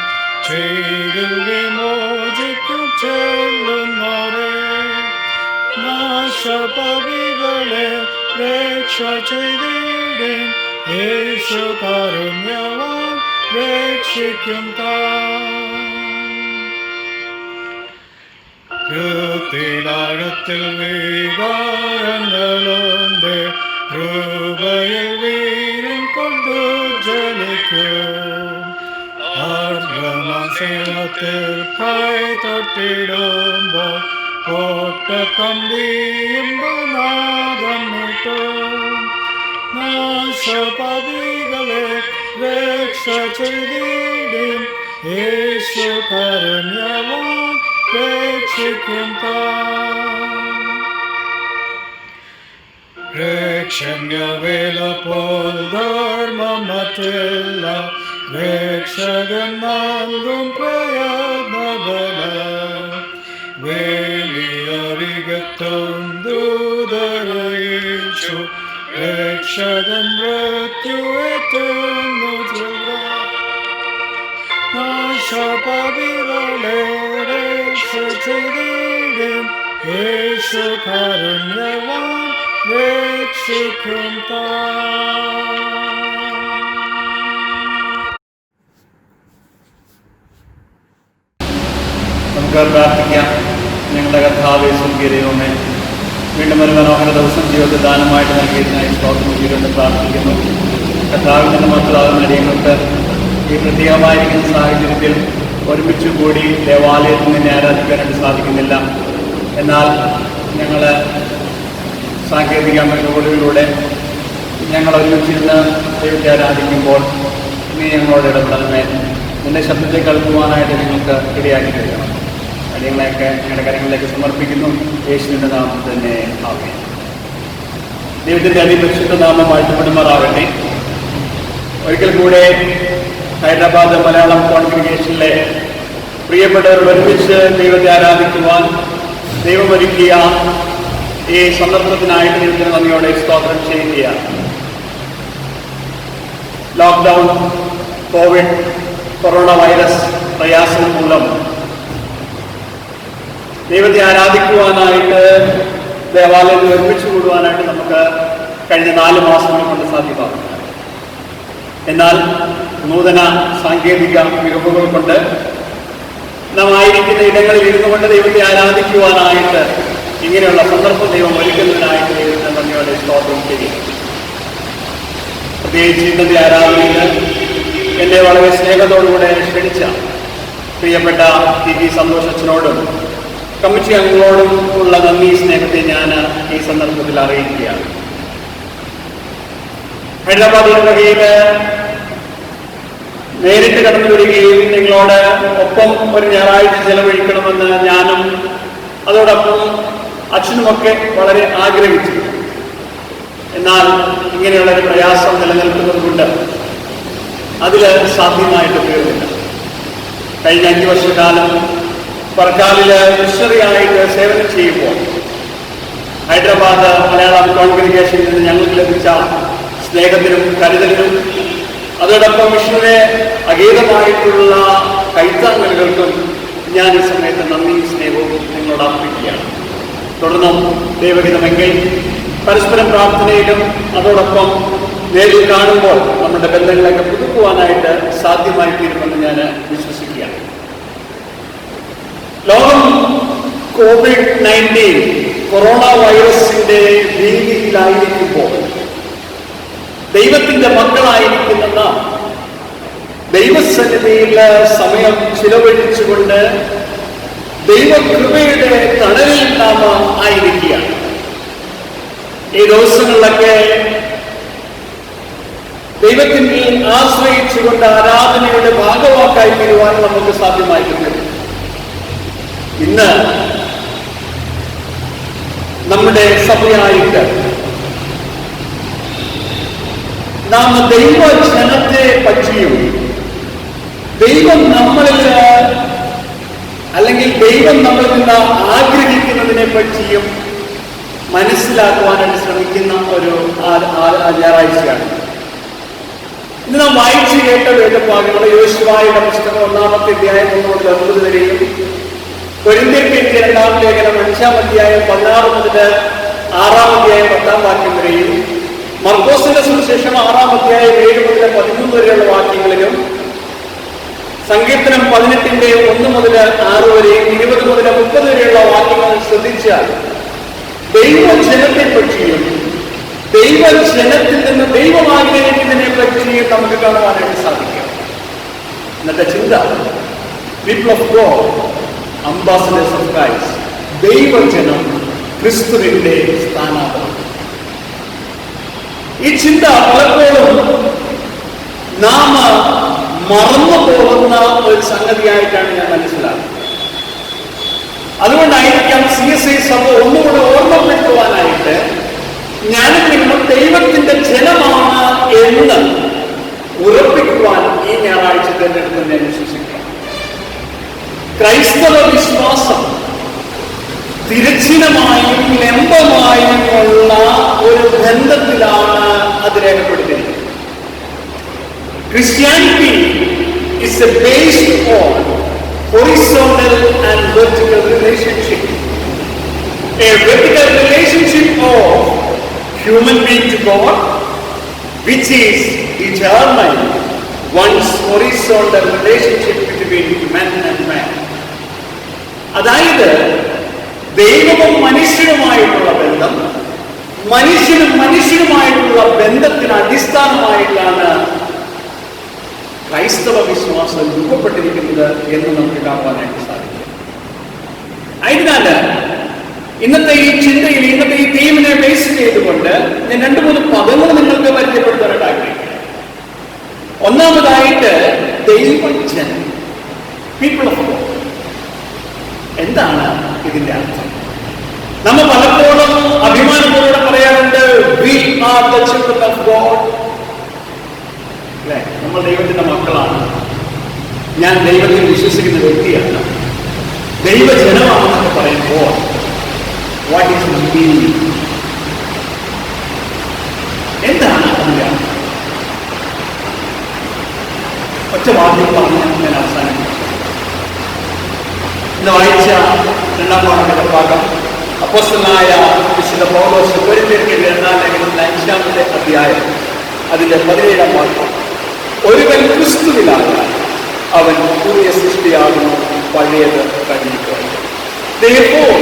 ചെയ്തു വിമോചിക്കും ചെല്ലുന്നോരെ. നാശപരികളെ രക്ഷ ചെയ്തിടേൻ, യേശു കാരുണ്യവാൻ രക്ഷിക്കും താൻ. കൃത്തിലാഴത്തിൽ വികാരങ്ങളുണ്ട്, കൃപയിൽ വീരം കൊണ്ടു ജലിക്കും. ആർദ്രമാം ശിവത്തിൽ കൈ തൊട്ടിടുമ്പോൾ കോട്ടക്കമ്പിയുമ്പനാദം ഇട്ടും നാശപതികളെ രക്ഷ ചെയ്തിടും യേശു കാരുണ്യവാൻ രക്ഷിക്കും രക്ഷണ്യവേലപ്പോൾ ധർമ്മമറ്റല്ല രക്ഷകൻ നൽകും പ്രയത്നബലം വേലിയരികത്തും ദൂതരയിച്ചു രക്ഷകൻ മൃത്യുവേറ്റുന്നു നാശപതികളെ രക്ഷ ചെയ്തിടും യേശു കാരുണ്യവാൻ രക്ഷിക്കും നമുക്ക് പ്രാർത്ഥിക്കാം. ഞങ്ങളുടെ കർത്താവേ സ്വർഗ്ഗീയ ദൈവമേ, വീണ്ടും ഒരു മനോഹര ദിവസം ജീവിതത്തിൽ ദാനമായിട്ട് നൽകിയതിനായി സ്തോത്രം ചെയ്തുകൊണ്ട് പ്രാർത്ഥിക്കുന്നു. കർത്താവിൻ്റെ മക്കളാകുന്ന അടിയങ്ങൾക്ക് ഈ പ്രത്യേകമായിരിക്കുന്ന സാഹചര്യത്തിൽ ഒരുമിച്ച് കൂടി ദേവാലയത്തിൽ നിന്നെ ആരാധിക്കാനായിട്ട് സാധിക്കുന്നില്ല. എന്നാൽ ഞങ്ങൾ സാങ്കേതിക മികവുകളിലൂടെ ഞങ്ങൾ ഒരുമിച്ചിരുന്ന് ദൈവത്തെ ആരാധിക്കുമ്പോൾ നീ ഞങ്ങളോട് ഇടപെടണമേ. നിന്റെ ശബ്ദത്തെ കേൾക്കുവാനായിട്ട് നിങ്ങൾക്ക് ഇടയാക്കി തരണം. അടിയങ്ങളെയൊക്കെ ഞങ്ങളുടെ കാര്യങ്ങളിലേക്ക് സമർപ്പിക്കുന്നു. യേശുവിൻ്റെ നാമത്തിൽ തന്നെ ആമേൻ. ദൈവത്തിൻ്റെ അതിപരിശുദ്ധ നാമം വാഴ്ത്തപ്പെടുമാറാകട്ടെ. ഒരിക്കൽ കൂടെ ഹൈദരാബാദ് മലയാളം കോൺഗ്രിഗേഷനിലെ പ്രിയപ്പെട്ടവർ ഒരുമിച്ച് ദൈവത്തെ ആരാധിക്കുവാൻ ദൈവമൊരുക്കിയ ഈ സന്ദർഭത്തിനായിട്ട് ദൈവത്തിന് നന്ദിയോടെ സ്തോത്രം ചെയ്യുകയാണ്. ലോക്ക്ഡൗൺ, കോവിഡ്, കൊറോണ വൈറസ് പ്രയാസം മൂലം ദൈവത്തെ ആരാധിക്കുവാനായിട്ട് ദേവാലയത്തിൽ ഒരുമിച്ച് കൂടുവാനായിട്ട് നമുക്ക് കഴിഞ്ഞ 4 മാസങ്ങൾ കൊണ്ട് സാധ്യമാകും. എന്നാൽ നൂതന സാങ്കേതിക മികവുകൾ കൊണ്ട് നാം ആയിരിക്കുന്ന ഇടങ്ങളിൽ ഇരുന്നു കൊണ്ട് ദൈവത്തെ ആരാധിക്കുവാനായിട്ട് ഇങ്ങനെയുള്ള സന്ദർഭം ദൈവം ഒരുക്കുന്നതിനായിട്ട് ദൈവത്തെ നന്ദിയോടെ സ്തോത്രം ചെയ്യും. പ്രത്യേകിച്ച് ഇന്നത്തെ ആരാധനയിൽ എന്നെ വളരെ സ്നേഹത്തോടുകൂടെ ക്ഷണിച്ച പ്രിയപ്പെട്ട ടി സന്തോഷച്ചനോടും കമ്മിറ്റി അംഗങ്ങളോടും ഉള്ള നന്ദി സ്നേഹത്തെ ഞാൻ ഈ സന്ദർഭത്തിൽ അറിയിക്കുകയാണ്. ഹൈദരാബാദ് ഇടവകയിൽ നേരിട്ട് കടന്നു വരികയും നിങ്ങളോട് ഒപ്പം ഒരു ഞായറാഴ്ച ചെലവഴിക്കണമെന്ന് ഞാനും അതോടൊപ്പം അച്ഛനുമൊക്കെ വളരെ ആഗ്രഹിച്ചു. എന്നാൽ ഇങ്ങനെയുള്ളൊരു പ്രയാസം നിലനിൽക്കുന്നത് കൊണ്ട് അതിൽ സാധ്യമായിട്ട് തീർന്നില്ല. കഴിഞ്ഞ 5 വർഷക്കാലം പറക്കാലില് മിഷണറിയായിട്ട് സേവനം ചെയ്യുമ്പോൾ ഹൈദരാബാദ് മലയാളം കോൺഗ്രിഗേഷനിൽ നിന്ന് ഞങ്ങൾക്ക് ലഭിച്ച സ്നേഹത്തിനും കരുതലിനും അതോടൊപ്പം മിഷണറെ അഗീതമായിട്ടുള്ള കൈത്താങ്ങലുകൾക്കും ഞാൻ ഈ സമയത്ത് നന്ദി സ്നേഹവും നിങ്ങളോട് അർപ്പിക്കുകയാണ്. തുടർന്നും ദൈവഹിതമെങ്കിൽ പരസ്പരം പ്രാർത്ഥനയിലും അതോടൊപ്പം നേരിൽ കാണുമ്പോൾ നമ്മുടെ ബന്ധങ്ങളൊക്കെ പുതുക്കുവാനായിട്ട് സാധ്യമായി തീരുമെന്ന് ഞാൻ വിശ്വസിക്കുകയാണ്. ലോകം COVID-19 കൊറോണ വൈറസിന്റെ ഭീതിയിലായിരിക്കുമ്പോൾ ദൈവത്തിന്റെ മക്കളായിരിക്കുന്ന നാം ദൈവസന്നിധിയിൽ സമയം ചിലവഴിച്ചുകൊണ്ട് ദൈവകൃപയുടെ തണലിൽ നാം ആയിരിക്കുകയാണ്. ഈ ദിവസങ്ങളിലൊക്കെ ദൈവത്തിൻ്റെ ആശ്രയിച്ചുകൊണ്ട് ആരാധനയുടെ ഭാഗവാക്കായി തീരുവാൻ നമുക്ക് സാധ്യമായിട്ടുണ്ട്. ഇന്ന് നമ്മുടെ സഭയായിട്ട് നാം ദൈവജനത്തെ പറ്റിയും ദൈവം നമ്മളിൽ അല്ലെങ്കിൽ ദൈവം നമ്മളിൽ നിന്ന് ആഗ്രഹിക്കുന്നതിനെ പറ്റിയും മനസ്സിലാക്കുവാനായിട്ട് ശ്രമിക്കുന്ന ഒരു ഞായറാഴ്ചയാണ്. ഇന്ന് നാം വായിച്ചു കേട്ട വേദഭാഗങ്ങൾ യോശുവയുടെ പുസ്തകം 1-ാമത്തെ അധ്യായം 1 മുതൽ 9 വരെയും കൊരിന്ത്യർക്ക് 2-ാം ലേഖനം 5-ാം അധ്യായം 16 മുതൽ 6-ാം അധ്യായം 10-ാം വാക്യം വരെയും മർക്കോസിന്റെ സുവിശേഷം 6-ാം അധ്യായം 7 മുതൽ 13 വരെയുള്ള വാക്യങ്ങളിലും സങ്കീർത്തനം 18-ന്റെ 1 മുതൽ 6 വരെയും 20 മുതൽ 30 വരെയുള്ള വാക്യങ്ങൾ ശ്രദ്ധിച്ചാൽ ദൈവജനത്തെ പറ്റിയും ദൈവജനത്തിൽ നിന്ന് ദൈവം ആഗ്രഹിക്കുന്നതിനെ പറ്റിയും നമുക്ക് കാണുവാനായിട്ട് സാധിക്കും. ഇന്നത്തെ ചിന്ത people of God, ambassadors of Christ, ദൈവജനം, ക്രിസ്തുവിന്റെ സ്ഥാനാപനം. ഈ ചിന്ത പലപ്പോഴും നാം മറന്നു പോകുന്ന ഒരു സംഗതിയായിട്ടാണ് ഞാൻ മനസ്സിലാക്കുന്നത്. അതുകൊണ്ടായിരിക്കാം CSI സഭ ഒന്നുകൂടെ ഓർമ്മപ്പെടുത്തുവാനായിട്ട് ഞാനും നിങ്ങളും ദൈവത്തിന്റെ ജനമാണ് എന്ന് ഉറപ്പിക്കുവാൻ ഈ ഞായറാഴ്ച തിരഞ്ഞെടുത്ത് ഞാൻ വിശ്വസിക്കാം. ക്രൈസ്തവ വിശ്വാസം തിരശ്ചീനമായും ലംബമായും ഉള്ള ഒരു ബന്ധത്തിലാണ് അത് രേഖപ്പെടുത്തിയിരിക്കുന്നത്. Christianity is based on horizontal and vertical relationship. A vertical relationship of human being to God, which is determined one's horizontal relationship between man and man. അതായത് ദൈവവും മനുഷ്യനുമായിട്ടുള്ള ബന്ധം, മനുഷ്യനും മനുഷ്യനുമായിട്ടുള്ള ബന്ധത്തിന് അടിസ്ഥാനമായിട്ടാണ് ക്രൈസ്തവ വിശ്വാസം രൂപപ്പെട്ടിരിക്കുന്നത് എന്ന് നമുക്ക് കാണുവാനായിട്ട് സാധിക്കും. അതിനാൽ ഇന്നത്തെ ഈ ചിന്തയിൽ, ഇന്നത്തെ ഈ തീമിനെ ബേസ് ചെയ്തുകൊണ്ട് ഞാൻ 2-3 പദങ്ങൾ നിങ്ങൾക്ക് പരിചയപ്പെടുത്താനായിട്ട് ആഗ്രഹിക്കുന്നു. ഒന്നാമതായിട്ട് ദൈവജനം, പീപ്പിൾ ഓഫ് ഗോഡ്. എന്താണ് ഇതിന്റെ അർത്ഥം? നമ്മൾ പലപ്പോഴും അഭിമാനത്തോടെ പറയാറുണ്ട്, we are the children of God. അല്ലേ? നമ്മൾ ദൈവത്തിന്റെ മക്കളാണ്, ഞാൻ ദൈവത്തിൽ വിശ്വസിക്കുന്ന വ്യക്തിയാണ്, ദൈവജനമാണെന്നൊക്കെ പറയുമ്പോൾ വാട്ട് ഈസ് മീനിങ്? എന്താണ് അതിന്റെ അർത്ഥം? ഒറ്റ വാക്യം പറഞ്ഞ് ഞാൻ അവസാനിപ്പിച്ചു. ഇന്ന് വായിച്ച 2-ാം ഭാഗം അപ്പോസ്തലനായ വിശുദ്ധ പൗലോസ് കൊരിന്ത്യർക്ക് 2-ാം ലേഖനത്തിലെ 5-ാമത്തെ അധ്യായം അതിന്റെ 17-ാം വാക്യം, ഒരുവൻ ക്രിസ്തുവിലായാൽ അവൻ പുതിയ സൃഷ്ടിയാകുന്നു, പഴയത് കഴിഞ്ഞിപ്പോയി. Therefore,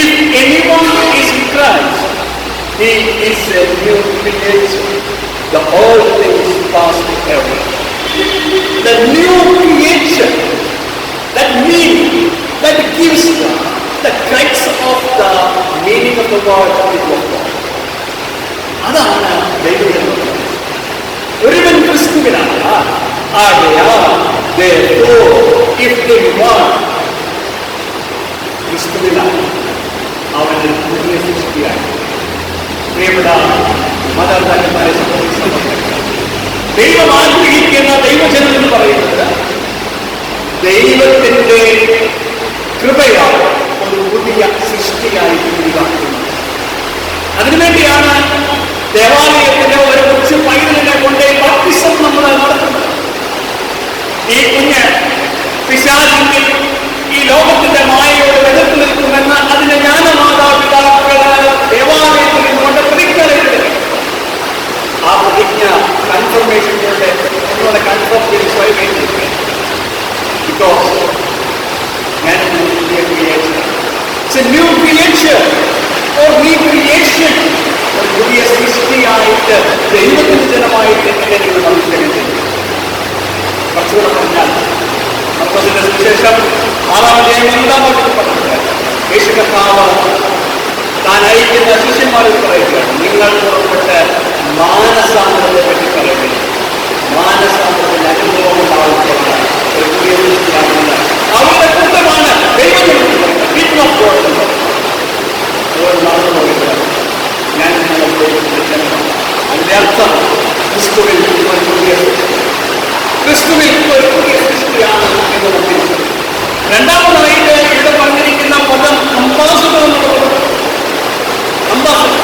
if anyone is in Christ, he is a new creation. The old things passed away. The new creation, that meaning, that gives the crux of the meaning of the word people of God. അതാണ് ദൈവജനം. ഒരുവൻ ക്രിസ്തുവിനാണ്, ആകയാൽ therefore if anyone ക്രിസ്തുവിനാണ് അവന് പുതിയ സൃഷ്ടിയായി. പ്രിയപ്പെട്ട മാതാപിതാക്കന്മാരെ സംബന്ധിച്ച് ദൈവം ആഗ്രഹിക്കുന്ന ദൈവജനം എന്ന് പറയുന്നത് ദൈവത്തിന്റെ കൃപയാൽ ഒരു പുതിയ സൃഷ്ടിയായി തീരുക. അതിനുവേണ്ടിയാണ് ദേവാലയത്തിന്റെ ഒരു കൊച്ചു പൈതലിനെ കൊണ്ട് ബാപ്റ്റിസം നമ്മൾ നടത്തുന്നത്. ഈ കുഞ്ഞ് പിശാചിന്റെ ഈ ലോകത്തിന്റെ മായയോട് എതിർത്ത് നിൽക്കുമെന്ന് അതിന്റെ ജ്ഞാനമാതാപിതാക്കള് ദേവാലയത്തിൽ നിന്നുകൊണ്ട് പ്രതിജ്ഞ. ആ പ്രതിജ്ഞ കൺഫർമേഷനിലൂടെ നിങ്ങളുടെ കൺഫേം ചെയ്ത് സ്വയം ബിക്കോസ് ഞാൻ ന്യൂ ക്രിയേഷൻ ഓർ റീക്രിയേഷൻ, ഒരു പുതിയ സൃഷ്ടിയായിട്ട് ദൈവത്തിന്റെ ജനമായിട്ട് നിങ്ങൾ മനസ്സിലാക്കി. കുറച്ചുകൂടെ പറഞ്ഞാൽ മർക്കോസിന്റെ സുവിശേഷം 6-ാം അധ്യായം 9-ാം വാക്യത്തിൽ പറഞ്ഞിട്ടുണ്ട്, യേശു കർത്താവ് താൻ അയക്കുന്ന ശിഷ്യന്മാരോട് പറയുകയാണ്, നിങ്ങൾ പുറപ്പെട്ട് മാനസാന്തരത്തെ പറ്റി പറയുക. മാനസാന്തരത്തിന്റെ അനുഭവം ഉണ്ടാവുകയാണ് ഒരു പുതിയ സൃഷ്ടിയാകുന്നത്. അവരുടെ കൂട്ടമാണ് ദൈവജനം, പീപ്പിൾ ഓഫ് ഗോഡ്. ഞാൻ നിങ്ങൾ ദൈവത്തിന്റെ ജനമാണ്. അതിന്റെ അർത്ഥം ക്രിസ്തുവിൽ ഒരു പുതിയ ക്രിസ്തുവിൽ ഒരു പുതിയ സൃഷ്ടിയാണ് എന്ന് നമുക്ക്. രണ്ടാമതായിട്ട് ഇവിടെ പറഞ്ഞിരിക്കുന്ന പദം അംബാസഡർ എന്നുള്ളത്. അംബാസഡർ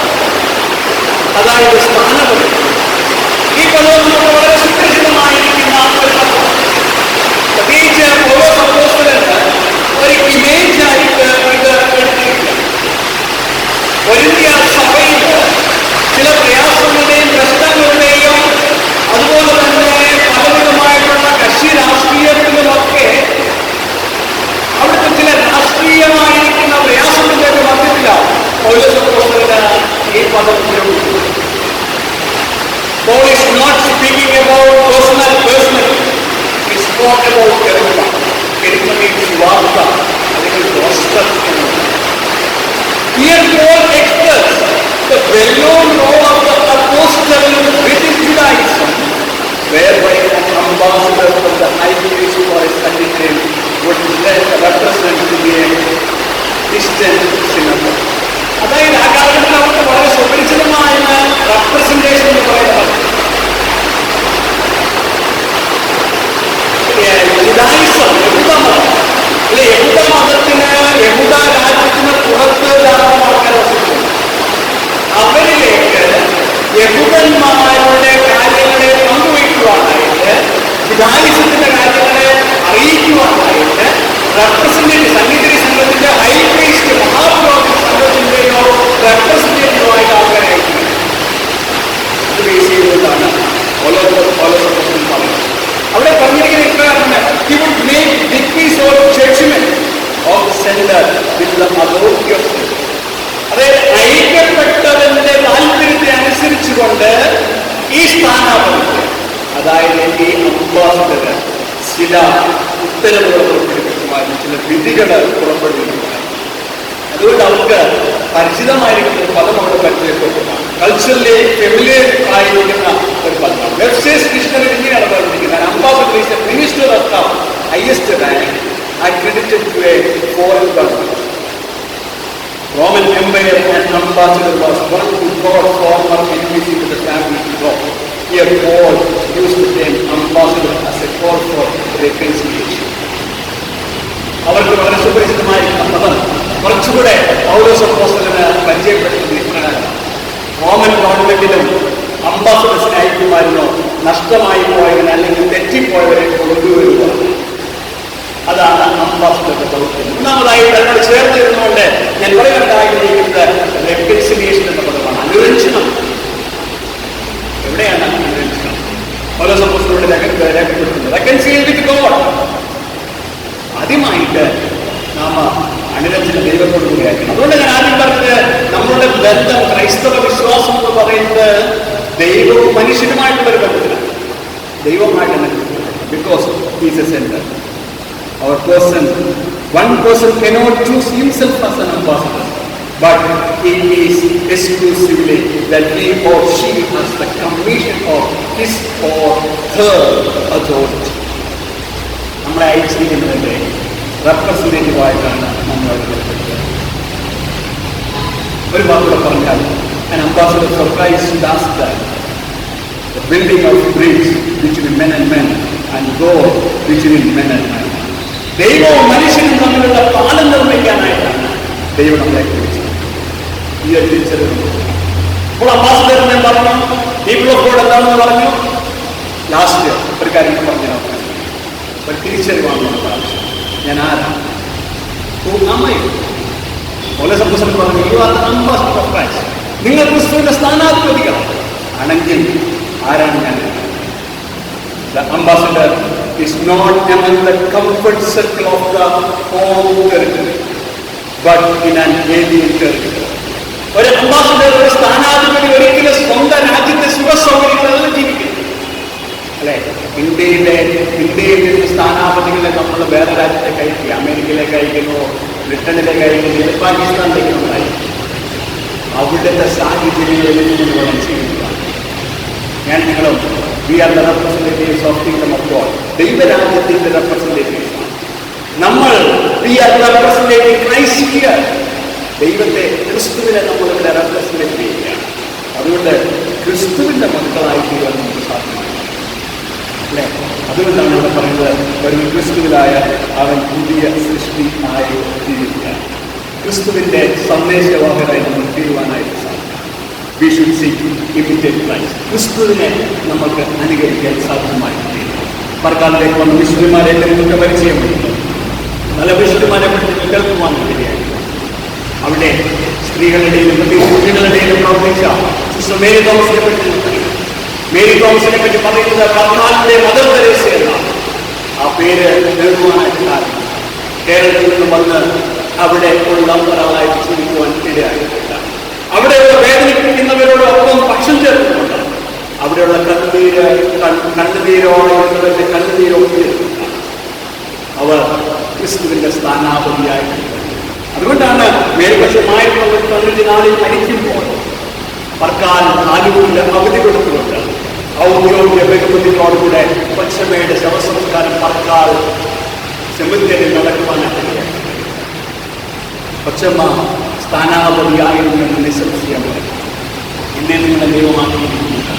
അതായത് സ്ഥാനപതി. ഈ പദം നമുക്ക് വളരെ സുപരിചിതമായിരിക്കുന്ന ഒരു പദം. പ്രത്യേകിച്ച് ഓരോ അപ്പോസ്തലന് ഒരു ഇമേജ് ആയിട്ട് ഇത് എടുത്തിരിക്കുക. കൊരിന്ത്യ സഭയിൽ ചില പ്രയാസങ്ങളുടെയും പ്രശ്നങ്ങളുടെയും അതുപോലെ തന്നെ പലവിധമായിട്ടുള്ള കക്ഷി രാഷ്ട്രീയത്തിലുമൊക്കെ അവിടുത്തെ ചില രാഷ്ട്രീയമായിരിക്കുന്ന പ്രയാസങ്ങളുടെ മധ്യത്തിലാണ് പൗലോസ് അപ്പോസ്തലൻ ഈ പദം ഉപയോഗിക്കുന്നത്. Here Paul expressed the well-known role of the apostle within Judaism, whereby an ambassador from the high priest for his country would represent to be a distant synagogue. അതായത് ആ കാലഘട്ടത്തിൽ അവർക്ക് വളരെ സുപരിചിതമായ റെപ്രസെന്റേഷൻ എന്ന് പറയുന്നത് ജുഡായിസം, യഹൂദമതം. യഹൂദ മതത്തിന്, യഹൂദ രാജ്യത്തിന് പുറത്ത് ധാരാളം ആൾക്കാർ വസിക്കുന്നു. അവരിലേക്ക് യഹൂദന്മാരുടെ കാര്യങ്ങളെ പങ്കുവയ്ക്കുവാനായിട്ട്, ജുഡായിസത്തിന്റെ കാര്യങ്ങളെ അറിയിക്കുവാനായിട്ട് റെപ്രസെന്റേറ്റീവ്, സംഗീതരി സംഘത്തിന്റെ ഹൈ പ്രീസ്റ്റ്, മഹാപുരോഹിത സംഘത്തിന്റെയോ റെപ്രസെന്റേറ്റീവ് ആയിട്ട് ആൾക്കാരെ അയക്കുന്നത്. ഇത് ബേസ് ചെയ്തുകൊണ്ടാണ് പറയുന്നത്. അവിടെ പറഞ്ഞിരിക്കുന്ന ഇപ്രകാരമാണ്: he would make decrees or judgment of the sender with the authority of sin. അതായത് അയക്കപ്പെട്ടവന്റെ താല്പര്യത്തെ അനുസരിച്ചുകൊണ്ട് ഈ സ്ഥാനാപനത്തെ, അതായത് ഈ അംബാസിഡർ ചില ഉത്തരവുകൾ പുറപ്പെടുവിക്കുവാനും ചില വിധികൾ പുറപ്പെടുവിക്കുവാനും. അതുകൊണ്ട് അവർക്ക് പരിചിതമായിരിക്കുന്ന ഒരു പദം അവിടെ പരിചയപ്പെട്ടതാണ്. കൾച്ചറിലെ ഫെമിലിയർ ആയിരിക്കുന്ന ഒരു പദമാണ്. വെബ്സ്റ്റേഴ്സ് ഡിക്ഷണറി ഇങ്ങനെയാണ് പറഞ്ഞിരിക്കുന്നത്: ambassador is A minister of the highest rank accredited to a foreign government. Roman Empire and ambassador was one who brought former enemies into the family to Rome. Here Paul used the term ambassador as a call for reconciliation. അവർക്ക് വളരെ സുപരിചിതമായിരിക്കുന്ന പദം കുറച്ചുകൂടെ പൗലോസ് അപ്പോസ്തലന് പരിചയപ്പെടുത്തുന്ന Roman ഗവൺമെന്റിലും അംബാസഡേഴ്സിനെ അയക്കുമായിരുന്നോ നഷ്ടമായി പോയവനെ അല്ലെങ്കിൽ തെറ്റിപ്പോയവരെ കൊണ്ടുവരുക. അതാണ് അംബാസഡറുടെ ദൗത്യം. മൂന്നാമതായി അതിനോട് ചേർന്നിരുന്നുകൊണ്ട് ഞാൻ പറയുന്നുണ്ടായിരിക്കുന്നത് റെക്കൺസിലിയേഷൻ എന്ന പദമാണ്. അനുരഞ്ജനം. എവിടെയാണ് അനുരഞ്ജനം? പൗലോസ് അപ്പോസ്തലനോട് രേഖപ്പെടുത്തുന്നത് റെക്കൺസിൽ വിത്ത് ഗോഡ്. ആദ്യമായിട്ട് നാം അനുരഞ്ജന ദൈവത്തോട് കൂടിയാക്കണം. അതുകൊണ്ട് ഞാൻ ആദ്യം പറഞ്ഞത് നമ്മളുടെ ബന്ധം, ക്രൈസ്തവ വിശ്വാസം എന്ന് പറയുന്നത് ദൈവവും മനുഷ്യനുമായിട്ടുള്ള ഒരു ബന്ധത്തിലാണ്. ദൈവമായിട്ട് because he's A centre. Our person, one person cannot choose himself as an ambassador, but he is exclusively that he or she has the commission of his or her authority. നമ്മളെ അയച്ചിരിക്കുന്നതിന്റെ റെപ്രസെന്റേറ്റീവ് ആയിട്ടാണ് നമ്മൾ ഒരു വാക്കുകൂടെ പറഞ്ഞാൽ, an ambassador for Christ does that. The building of bridge between men and men and God between men and men. ദൈവവും മനുഷ്യനും തമ്മിലുള്ള പാലം നിർമ്മിക്കാനായിട്ടാണ് ദൈവം നമ്മളെ വിളിച്ചത്. ഈ ഒരു തിരിച്ചറിവ് ഇപ്പോൾ അംബാസഡർ ഞാൻ പറഞ്ഞു, പീപ്പിൾ ഓഫ് ഗോഡ് എന്താണെന്ന് പറഞ്ഞു. ലാസ്റ്റ് ഒരു കാര്യം പറഞ്ഞു നോക്കാം. ഒരു തിരിച്ചറിവാണ് നമ്മുടെ ആവശ്യം. ഞാൻ ആരാണ്? പൗലോസ് അപ്പോസ്തലൻ പറഞ്ഞു, you are the ambassador of Christ. നിങ്ങൾ ക്രിസ്തുവിന്റെ സ്ഥാനാധിപതികളാണ്. ആണെങ്കിൽ ആരാണ് ഞാൻ? The ambassador is not among the comfort circle of the home territory, but in an alien territory. ഒരു അംബാസഡർ, ഒരു സ്ഥാനാധിപതി ഒരിക്കലും സ്വന്തം രാജ്യത്തെ സുഖസൗകര്യങ്ങളെല്ലാം ജീവിക്കുന്നു. അല്ലെ, ഇന്ത്യയിൽ നിന്ന് സ്ഥാനാപതികളെ നമ്മൾ വേറെ രാജ്യത്തേക്ക് അയക്കുക, അമേരിക്കയിലേക്ക് അയക്കുന്നു, ബ്രിട്ടനിലേക്ക് അയക്കുന്നു, പാകിസ്ഥാനിലേക്ക് നമ്മൾ അയക്കും. അവിടുത്തെ സാഹചര്യങ്ങളിൽ നിന്ന് വേണം ചെയ്യുക. ഞാൻ നിങ്ങളും we are the representatives of kingdom of God. ദൈവരാജ്യത്തിന്റെ representatives ആണ് നമ്മൾ. we are representing Christ here. ദൈവത്തെ, ക്രിസ്തുവിനെ നമ്മളിവിടെ റെപ്രസെന്റ് ചെയ്യുകയാണ്. അതുകൊണ്ട് ക്രിസ്തുവിന്റെ മക്കളായി തീരാൻ നമുക്ക് സാധ്യമാണ്. അല്ലെ, അതുകൊണ്ടാണ് ഇവിടെ പറയുന്നത്, ഒരു ക്രിസ്തുവിലായ അവൻ പുതിയ സൃഷ്ടി ആയി തീരുകയാണ്. ക്രിസ്തുവിന്റെ സന്ദേശവാഹകരായി നമ്മൾ തീരുവാനായിട്ട് സാധിക്കും. We should seek imitate Christ. ക്രിസ്തുവിനെ നമുക്ക് അനുകരിക്കാൻ സാധ്യമായി തീരും. മർക്കാലിലേക്ക് വന്ന വിശുദ്ധന്മാരെ നിങ്ങൾക്ക് പരിചയമുണ്ട്. നല്ല വിശുദ്ധന്മാരെ പറ്റി കേൾക്കുവാൻ കഴിയായി. അവിടെ സ്ത്രീകളുടെയും കുട്ടികളുടെയും പ്രവർത്തിച്ച സിസ്റ്റർ മേരി തോമസിനെ പറ്റി നമുക്കറിയാം. മേരി തോമസിനെ പറ്റി പറയുന്നത് കർണാടകയുടെ മദർ തെരേസ എന്നാണ്. ആ പേര് കേൾക്കുവാനായിട്ട് കാരണം കേരളത്തിൽ നിന്ന് വന്ന് അവിടെ ഉള്ള ഒരാളായിട്ട് ജീവിക്കുവാൻ ഇടയായിട്ടില്ല. അവിടെയുള്ള വേദനിപ്പിക്കുന്നവരോടൊപ്പം പക്ഷം ചേർക്കുന്നുണ്ട്. അവിടെയുള്ള കണ്ണുനീരോടെ കണ്ണുനീരോടുകൂടിയിട്ടുണ്ട്. അവർ ക്രിസ്തുവിന്റെ സ്ഥാനാപതിയായി. അതുകൊണ്ടാണ് മേൽവശമായിട്ടുള്ള ഒരു 15 മരിക്കുമ്പോൾ സർക്കാർ ആനുകൂല്യ അവധി കൊടുത്തുകൊണ്ട് ഔദ്യോഗിക ബഹുമതിയോടുകൂടെ കൊച്ചമ്മയുടെ ശവസംസ്കാരം സർക്കാർ സെമിത്തേരിൽ നടക്കുവാനായിട്ട് കൊച്ചമ്മ സ്ഥാനാപതിയായിരുന്നെന്ന് നിസ്സംശയം പറയും. എന്നെ നിങ്ങളുടെ ദൈവമാക്കിയിരിക്കുന്നത്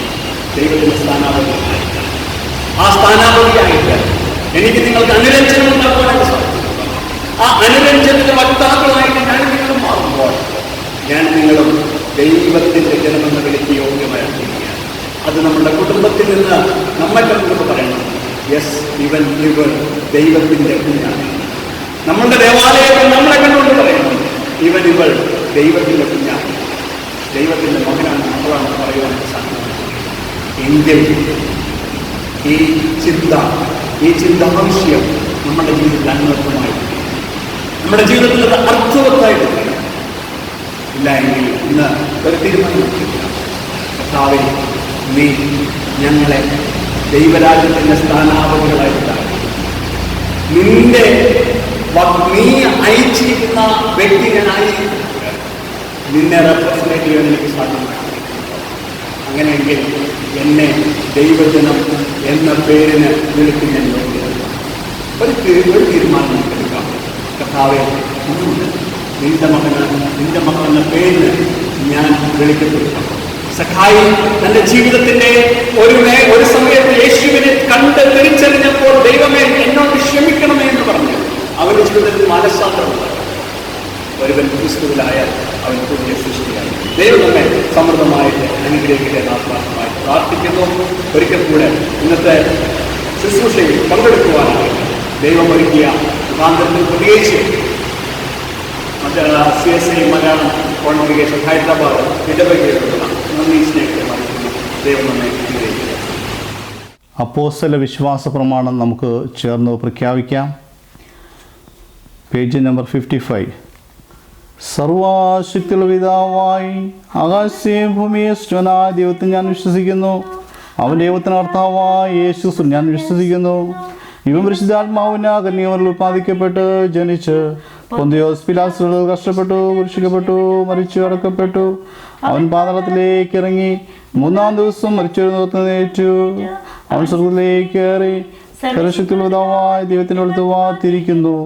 ദൈവത്തിന്റെ സ്ഥാനാപതിയായിട്ട് ആ സ്ഥാനാപതിയായിട്ട് എനിക്ക് നിങ്ങൾക്ക് അനുരഞ്ജനം ഉണ്ടാക്കുവാനായിട്ട് സാധിക്കും. ആ അനുരഞ്ജനത്തിന്റെ വക്താക്കളായിട്ട് ഞാൻ നിങ്ങളും മാറുമ്പോൾ ഞാൻ നിങ്ങളും ദൈവത്തിന്റെ ജനമെന്ന് വിളിക്ക് യോഗ്യമായിരിക്കുകയാണ്. അത് നമ്മുടെ കുടുംബത്തിൽ നിന്ന് നമ്മെ കണ്ടുകൊണ്ട് പറയണം, യെസ് ഇവൻ ഇവർ ദൈവത്തിന്റെ കുഞ്ഞാണ്. നമ്മളുടെ ദേവാലയത്തിൽ നമ്മളെ കണ്ടുകൊണ്ട് പറയണം, ഇവൻ ഇവൾ ദൈവത്തിന്റെ കുഞ്ഞാണ്, ദൈവത്തിന്റെ മകനാണ്, മക്കളാണ് പറയുവാനായിട്ട് സാധിക്കും. എങ്കിൽ ഈ ചിന്ത ആവശ്യം നമ്മുടെ ജീവിതത്തിൽ അന്വർത്ഥമായിട്ട്, നമ്മുടെ ജീവിതത്തിൽ അത് അർത്ഥവത്തായിട്ട് ഇല്ല എങ്കിൽ ഇന്ന് ഒരു തീരുമാനം കർത്താവേ, നീ ഞങ്ങളെ ദൈവരാജ്യത്തിന്റെ സ്ഥാനാപതികളായിട്ടാണ്. നീ അയച്ചിരിക്കുന്ന വ്യക്തി ഞാനായിരിക്കും. നിന്നെ റെപ്രസെന്റ് ചെയ്യാൻ എനിക്ക് സാധ്യമാണ്. അങ്ങനെയെങ്കിൽ എന്നെ ദൈവജനം എന്ന പേരിന് വിളിക്കുന്ന ഒരു തീരുമാനം എടുക്കാം. കർത്താവേ, നിന്റെ മകനെന്ന പേരിന് ഞാൻ വിളിക്കപ്പെടുക. സഖായി തന്റെ ജീവിതത്തിന്റെ ഒരു സമയത്ത് യേശുവിനെ കണ്ട് തിരിച്ചറിഞ്ഞപ്പോൾ ദൈവമേ എന്നോട് ക്ഷമിക്കണമേ എന്ന് പറഞ്ഞു അവന്റെ ജീവിതത്തിൽ മനസ്സാന്തരമുണ്ട്. ഒരുവൻ ക്രിസ്തുവിലായാൽ അവൻ പുതിയ സൃഷ്ടിയായി. ദൈവം നമ്മെ സമൃദ്ധമായിട്ട് അനുഗ്രഹിക്കട്ടെ ആത്മാർത്ഥമായിട്ട് പ്രാർത്ഥിക്കുന്നു. ഒരിക്കൽ കൂടെ ഇന്നത്തെ ശുശ്രൂഷയിൽ പങ്കെടുക്കുവാനായി ദൈവം ഒരുക്കിയ മുഖാന്തരത്തിൽ പ്രത്യേകിച്ച് CSI മലയാളം കോൺഗ്രിഗേഷൻ ഹൈദരാബാദ് ഇടവകയിലുള്ള നന്ദി സ്നേഹത്തെ അറിയിക്കുന്നു. ദൈവം നമ്മെ അനുഗ്രഹിക്കട്ടെ. അപ്പോസ്തല വിശ്വാസ പ്രമാണം നമുക്ക് ചേർന്ന് പ്രഖ്യാപിക്കാം. Page number 55. സർവശക്തിയുള്ള പിതാവായി ആകാശത്തെയും ഭൂമിയെ സൃഷ്ടിച്ചവനായ ദൈവത്തിൽ ഞാൻ വിശ്വസിക്കുന്നു. അവൻ ദൈവത്തിന് കർത്താവായ യേശു ഞാൻ വിശ്വസിക്കുന്നു. ഇവൻ പരിശുദ്ധാത്മാവിന് കന്യകമറിൽ ഉത്പാദിക്കപ്പെട്ട് ജനിച്ച് പൊന്തിയോസ് പിലാത്തോസിൽ കഷ്ടപ്പെട്ടു, കുരിശിക്കപ്പെട്ടു, മരിച്ചു അടക്കപ്പെട്ടു. അവൻ പാതാളത്തിലേക്ക് ഇറങ്ങി 3-ാം ദിവസം മരിച്ചെഴുന്നേറ്റു. അവൻ സ്വർഗ്ഗത്തിലേക്ക് കയറി സർവശക്തിയുള്ള പിതാവായ ദൈവത്തിന്റെ അടുത്ത് വാത്തിരിക്കുന്നു.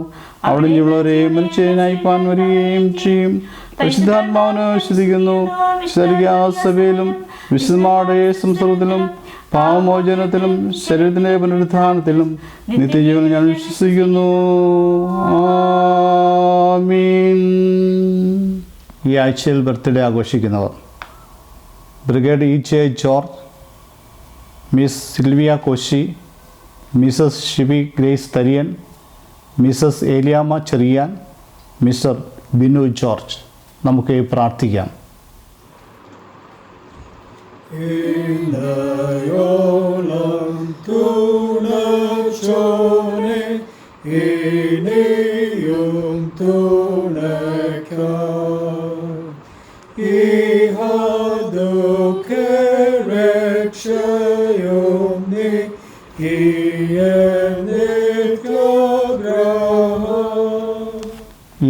അവിടെ ഉള്ളവരെ മരിച്ചതിനായിപ്പാൻ വരികയും ചെയ്യും. പരിശുദ്ധാത്മാവിനെ വിശ്വസിക്കുന്നു. സഭയിലും വിശുദ്ധന്മാരുടെ സംസർഗത്തിലും പാവമോചനത്തിലും ശരീരത്തിന്റെ പുനരുത്ഥാനത്തിലും നിത്യജീവനം ഞാൻ വിശ്വസിക്കുന്നു. ആമീൻ. ഈ ആഴ്ചയിൽ ബർത്ത്ഡേ ആഘോഷിക്കുന്നവർ: brigade EJ George, Miss Sylvia Koshy, Mrs Shibi Grace Tharian, Mrs Eliyamma Cherian, Mr Binu George. നമുക്ക് പ്രാർത്ഥിക്കാം.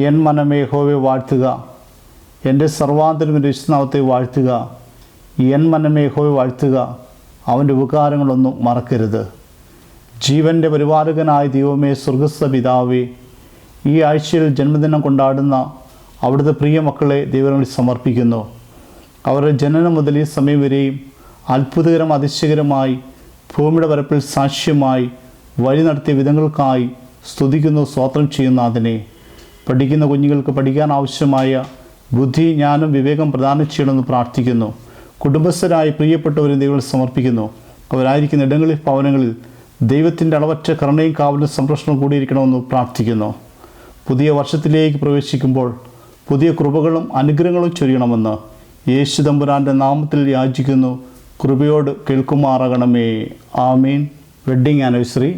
എൻ മനമേ യഹോവയെ വാഴ്ത്തുക, എൻ്റെ സർവാന്തരങ്ങളുടെ വിശ്വനാമത്തെ വാഴ്ത്തുക. എൻ മനമേ യഹോവയെ വാഴ്ത്തുക, അവൻ്റെ ഉപകാരങ്ങളൊന്നും മറക്കരുത്. ജീവൻ്റെ പരിപാലകനായ ദൈവമേ, സ്വർഗസ്ഥ പിതാവേ, ഈ ആഴ്ചയിൽ ജന്മദിനം കൊണ്ടാടുന്ന അവിടുത്തെ പ്രിയ മക്കളെ ദൈവങ്ങളിൽ സമർപ്പിക്കുന്നു. അവരുടെ ജനനം മുതൽ ഈ സമയം വരെയും അത്ഭുതകരം അതിശയകരമായി ഭൂമിയുടെ പരപ്പിൽ സാക്ഷ്യമായി വഴി നടത്തിയ വിധങ്ങൾക്കായി സ്തുതിക്കുന്നു, സ്തോത്രം ചെയ്യുന്ന അതിനെ. പഠിക്കുന്ന കുഞ്ഞുങ്ങൾക്ക് പഠിക്കാൻ ആവശ്യമായ ബുദ്ധി, ജ്ഞാനം, വിവേകം പ്രദാനം ചെയ്യണമെന്ന് പ്രാർത്ഥിക്കുന്നു. കുടുംബസ്ഥരായി പ്രിയപ്പെട്ടവരെ ദൈവങ്ങൾ സമർപ്പിക്കുന്നു. അവരായിരിക്കുന്ന ഇടങ്ങളിൽ, ഭവനങ്ങളിൽ ദൈവത്തിൻ്റെ അളവറ്റ കരുണയും കാവലും സംരക്ഷണവും കൂടിയിരിക്കണമെന്ന് പ്രാർത്ഥിക്കുന്നു. പുതിയ വർഷത്തിലേക്ക് പ്രവേശിക്കുമ്പോൾ പുതിയ കൃപകളും അനുഗ്രഹങ്ങളും ചൊരിയണമെന്ന് യേശു തമ്പുരാൻ്റെ നാമത്തിൽ യാചിക്കുന്നു. കൃപയോട് കേൾക്കുമാറാകണമേ. ആമീൻ. Wedding anniversary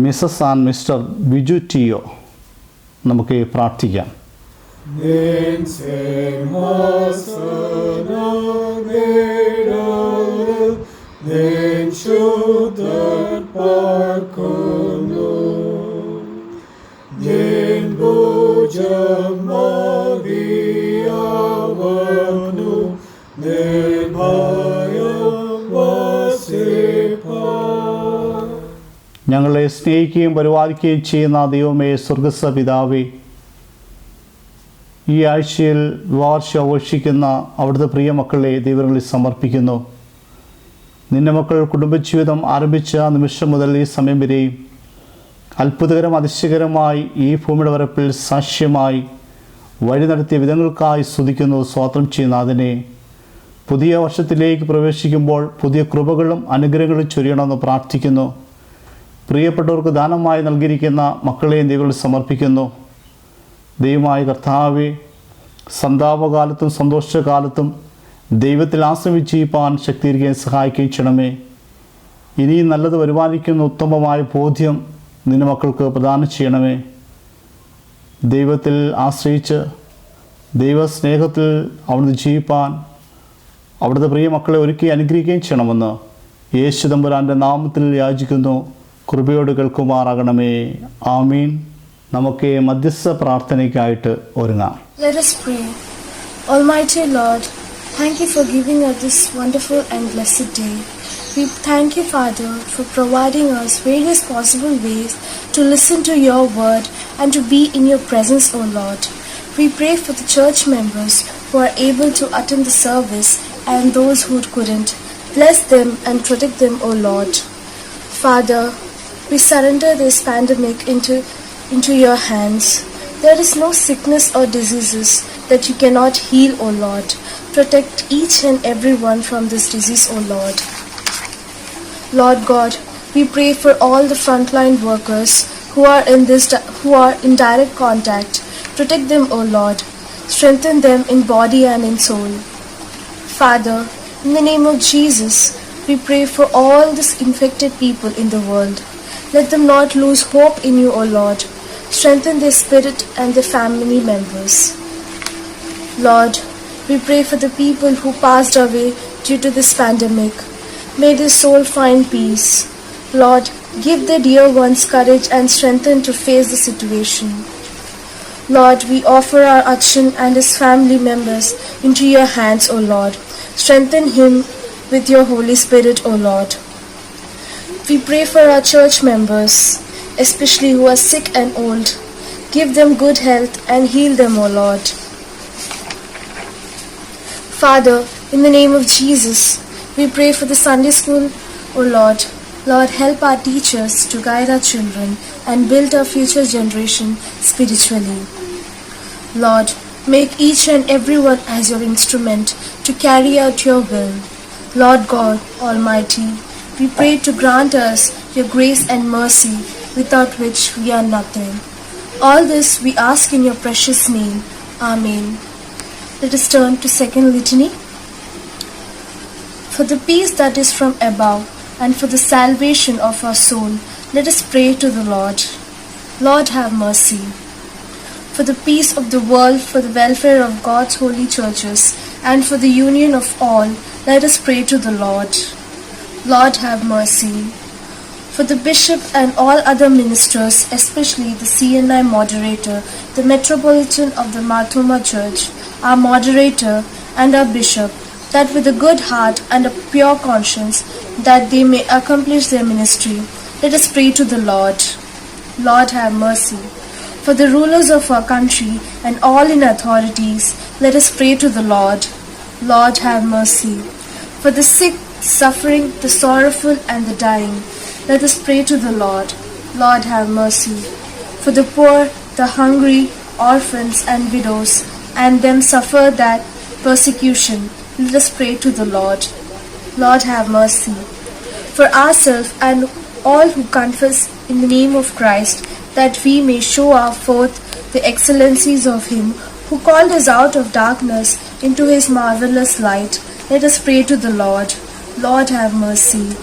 Mrs and Mr Biju Tio. നമുക്ക് പ്രാർത്ഥിക്കാം. Den Bojam യാവന്നു നിർഭയം വസിപ്പാൻ. ഞങ്ങളെ സ്നേഹിക്കുകയും പരിപാലിക്കുകയും ചെയ്യുന്ന ദൈവമേ, സ്വർഗസ്ഥ പിതാവേ, ഈ ആഴ്ചയിൽ വാർഷികം ആഘോഷിക്കുന്ന അവിടുത്തെ പ്രിയ മക്കളെ ദൈവങ്ങളിൽ സമർപ്പിക്കുന്നു. നിന്റെ മക്കൾ കുടുംബജീവിതം ആരംഭിച്ച നിമിഷം മുതൽ ഈ സമയം വരെയും അത്ഭുതകരം അതിശയകരമായി ഈ ഭൂമിയുടെ വരപ്പിൽ സാക്ഷ്യമായി വഴി നടത്തിയ വിധങ്ങൾക്കായി സ്തുതിക്കുന്നു, സ്തോത്രം ചെയ്യുന്ന അതിനെ പുതിയ വർഷത്തിലേക്ക് പ്രവേശിക്കുമ്പോൾ പുതിയ കൃപകളും അനുഗ്രഹങ്ങളും ചൊരിയണമെന്ന് പ്രാർത്ഥിക്കുന്നു. പ്രിയപ്പെട്ടവർക്ക് ദാനമായി നൽകിയിരിക്കുന്ന മക്കളെയും ദൈവങ്ങളിൽ സമർപ്പിക്കുന്നു. ദൈവമായ കർത്താവെ, സന്താപകാലത്തും സന്തോഷകാലത്തും ദൈവത്തിൽ ആശ്രമിച്ച് ജീവിപ്പാൻ ശക്തീകരിക്കാൻ സഹായിക്കുകയും ചെയ്യണമേ. ഇനിയും നല്ലത് വരുമാനിക്കുന്ന ഉത്തമമായ ബോധ്യം നിന്റെ മക്കൾക്ക് പ്രദാനം ചെയ്യണമേ. ദൈവത്തിൽ ആശ്രയിച്ച് ദൈവസ്നേഹത്തിൽ അവിടുന്ന് ജീവിപ്പാൻ അവിടുത്തെ പ്രിയ മക്കളെ ഒരുക്കി അനുഗ്രഹിക്കുകയും ചെയ്യണമെന്ന് യേശു തമ്പുരാൻ്റെ നാമത്തിൽ യാചിക്കുന്നു. കൃപയോട് കേൾക്കുമാറാകണമേ. ആമീൻ. നമുക്ക് മധ്യസ്ഥ പ്രാർത്ഥനയ്ക്കായിട്ട് ഒരുങ്ങാം. Let us pray. Almighty Lord, thank you for giving us this wonderful and blessed day. We thank you, Father, for providing us various possible ways to listen to your word and to be in your presence, O Lord. We pray for the church members who are able to attend the service and those who couldn't. Bless them and protect them, O Lord. Father, we surrender this pandemic into your hands. There is no sickness or diseases that you cannot heal, O Lord. Protect each and everyone from this disease, O Lord. Lord God, we pray for all the frontline workers who are in direct contact. Protect them, O Lord. Strengthen them in body and in soul. Father, in the name of Jesus, we pray for all these infected people in the world. Let them not lose hope in you, O Lord. Strengthen their spirit and their family members. Lord, we pray for the people who passed away due to this pandemic. May their soul find peace. Lord, give their dear ones courage and strength to face the situation. Lord, we offer our Achan and his family members into your hands, O Lord. Strengthen him with your Holy Spirit, O Lord. We pray for our church members, especially who are sick and old. Give them good health and heal them, O Lord. Father, in the name of Jesus, we pray for the Sunday school, O Lord. Lord, help our teachers to guide our children and build our future generation spiritually. Lord, make each and everyone as your instrument to carry out your will. Lord God Almighty, we pray to grant us your grace and mercy, without which we are nothing. All this we ask in your precious name. Amen. Let us turn to second litany. For the peace that is from above and for the salvation of our soul, let us pray to the Lord. Lord, have mercy. For the peace of the world, for the welfare of God's holy churches, and for the union of all, let us pray to the Lord. Lord, have mercy. For the bishop and all other ministers, especially the CNI moderator, the metropolitan of the Marthoma Church, our moderator and our bishop, that with a good heart and a pure conscience, that they may accomplish their ministry, let us pray to the Lord. Lord, have mercy. For the rulers of our country and all in authorities, let us pray to the Lord. Lord, have mercy. For the sick, suffering, the sorrowful and the dying, let us pray to the Lord. Lord, have mercy. For the poor, the hungry, orphans and widows, and them suffer that persecution, let us pray to the Lord. Lord, have mercy. For ourselves and all who confess in the name of Christ, that we may show forth the excellencies of Him who called us out of darkness into His marvelous light, let us pray to the Lord. Lord, have mercy.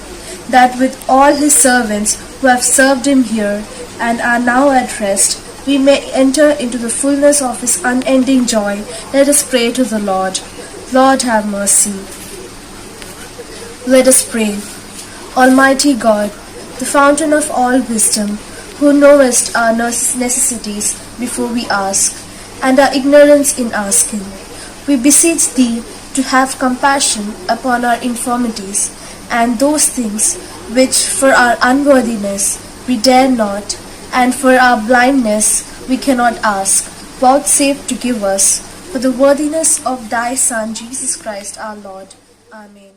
That with all His servants who have served Him here and are now at rest, we may enter into the fullness of His unending joy, let us pray to the Lord. Lord, have mercy. Let us pray. Almighty God, the fountain of all wisdom, who knowest our necessities before we ask, and our ignorance in asking. We beseech Thee to have compassion upon our infirmities, and those things which for our unworthiness we dare not, and for our blindness we cannot ask, vouchsafe to give us, for the worthiness of Thy Son Jesus Christ our Lord. Amen.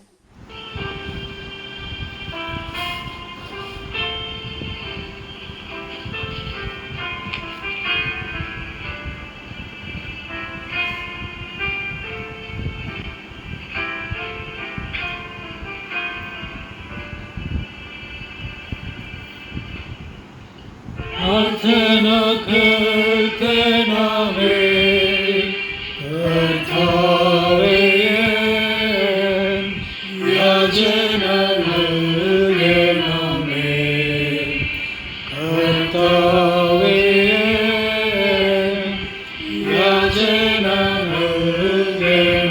പ്രാർത്ഥന കേൾക്കണമേ കർത്താവേ, യാചന നൽകണമേ കർത്താവേ, യാചന നൽകണമേ.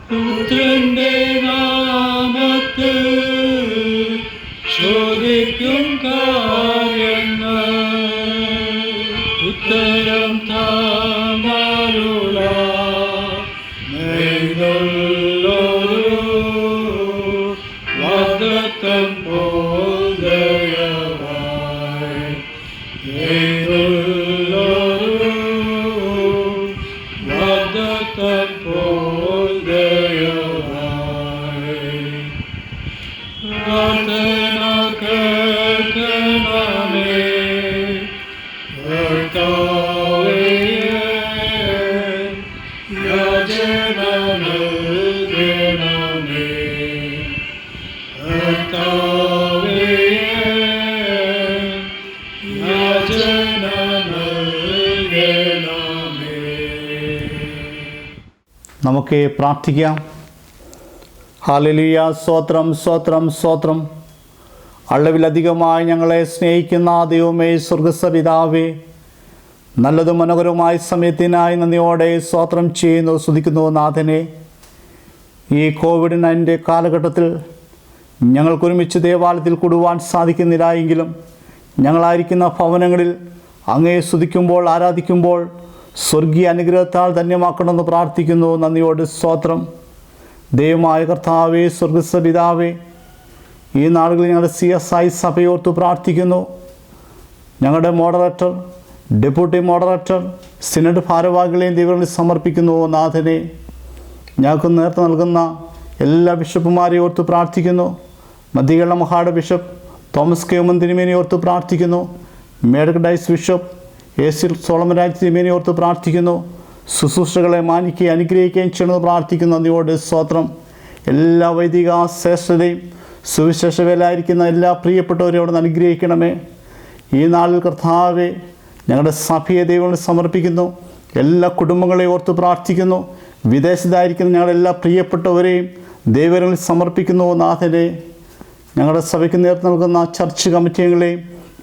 പുത്രന്റെ നാമത്തിൽ ചോദിക്കും കാര്യങ്ങൾ ഉത്തരം താമരുള വാഗ്ദത്തം പോൽ ദയവായി വാഗ്ദത്തം പോൽ ദയവായി. പ്രാർത്ഥന കേൾക്കണമേ കർത്താവേ, യാചന നൽകണമേ കർത്താവേ, യാചന നൽകണമേ. നമുക്ക് പ്രാർത്ഥിക്കാം. ഹല്ലേലൂയ. സ്തോത്രം, സ്തോത്രം, സ്തോത്രം. അളവിലധികമായി ഞങ്ങളെ സ്നേഹിക്കുന്ന ദൈവമേ, സ്വർഗ്ഗസ്ഥ പിതാവേ, നല്ലതും മനോഹരവുമായ സമയത്തിനായി നന്ദിയോടെ സ്തോത്രം ചെയ്യുന്നു, സ്തുതിക്കുന്നു നാഥനെ. ഈ കോവിഡ്-19 കാലഘട്ടത്തിൽ ഞങ്ങൾക്കൊരുമിച്ച് ദേവാലയത്തിൽ കൂടുവാൻ സാധിക്കുന്നില്ല എങ്കിലും ഞങ്ങളായിരിക്കുന്ന ഭവനങ്ങളിൽ അങ്ങയെ സ്തുതിക്കുമ്പോൾ, ആരാധിക്കുമ്പോൾ സ്വർഗീയ അനുഗ്രഹത്താൽ ധന്യമാക്കണമെന്ന് പ്രാർത്ഥിക്കുന്നു. നന്ദിയോട് സ്തോത്രം. ദൈവമായ കർത്താവേ, സ്വർഗ്ഗസ്ഥ പിതാവേ, ഈ നാളുകളിൽ ഞങ്ങളുടെ CSI സഭയോർത്ത് പ്രാർത്ഥിക്കുന്നു. ഞങ്ങളുടെ മോഡറേറ്റർ, ഡെപ്യൂട്ടി മോഡറേറ്റർ, സിനഡ് ഭാരവാഹികളെയും ദൈവങ്ങളിൽ സമർപ്പിക്കുന്നു നാഥനെ. ഞങ്ങൾക്ക് നേതൃത്വം നൽകുന്ന എല്ലാ ബിഷപ്പുമാരെയും ഓർത്ത് പ്രാർത്ഥിക്കുന്നു. മധ്യകേരള മഹായുടെ ബിഷപ്പ് തോമസ് കെ ഉമ്മൻ തിരുമേനിയെ ഓർത്ത് പ്രാർത്ഥിക്കുന്നു. മേഡകഡൈസ് ബിഷപ്പ് AC സോളമൻരാജ് തിരുമേനിയെ ഓർത്ത് പ്രാർത്ഥിക്കുന്നു. ശുശ്രൂഷകളെ മാനിക്കുകയും അനുഗ്രഹിക്കുകയും ചെയ്യണമെന്ന് പ്രാർത്ഥിക്കുന്നു. അതിനോട് സ്തോത്രം. എല്ലാ വൈദിക ശ്രേഷ്ഠതയും സുവിശേഷ വേലായിരിക്കുന്ന എല്ലാ പ്രിയപ്പെട്ടവരെയും അവിടെ നിന്ന് അനുഗ്രഹിക്കണമേ. ഈ നാളിൽ കർത്താവേ, ഞങ്ങളുടെ സഭയെ ദൈവങ്ങളിൽ സമർപ്പിക്കുന്നു. എല്ലാ കുടുംബങ്ങളെയും ഓർത്ത് പ്രാർത്ഥിക്കുന്നു. വിദേശത്തായിരിക്കുന്ന ഞങ്ങളുടെ എല്ലാ പ്രിയപ്പെട്ടവരെയും ദൈവങ്ങളിൽ സമർപ്പിക്കുന്നു നാഥനെ. ഞങ്ങളുടെ സഭയ്ക്ക് നേതൃത്വം നൽകുന്ന ചർച്ച് കമ്മിറ്റികളെയും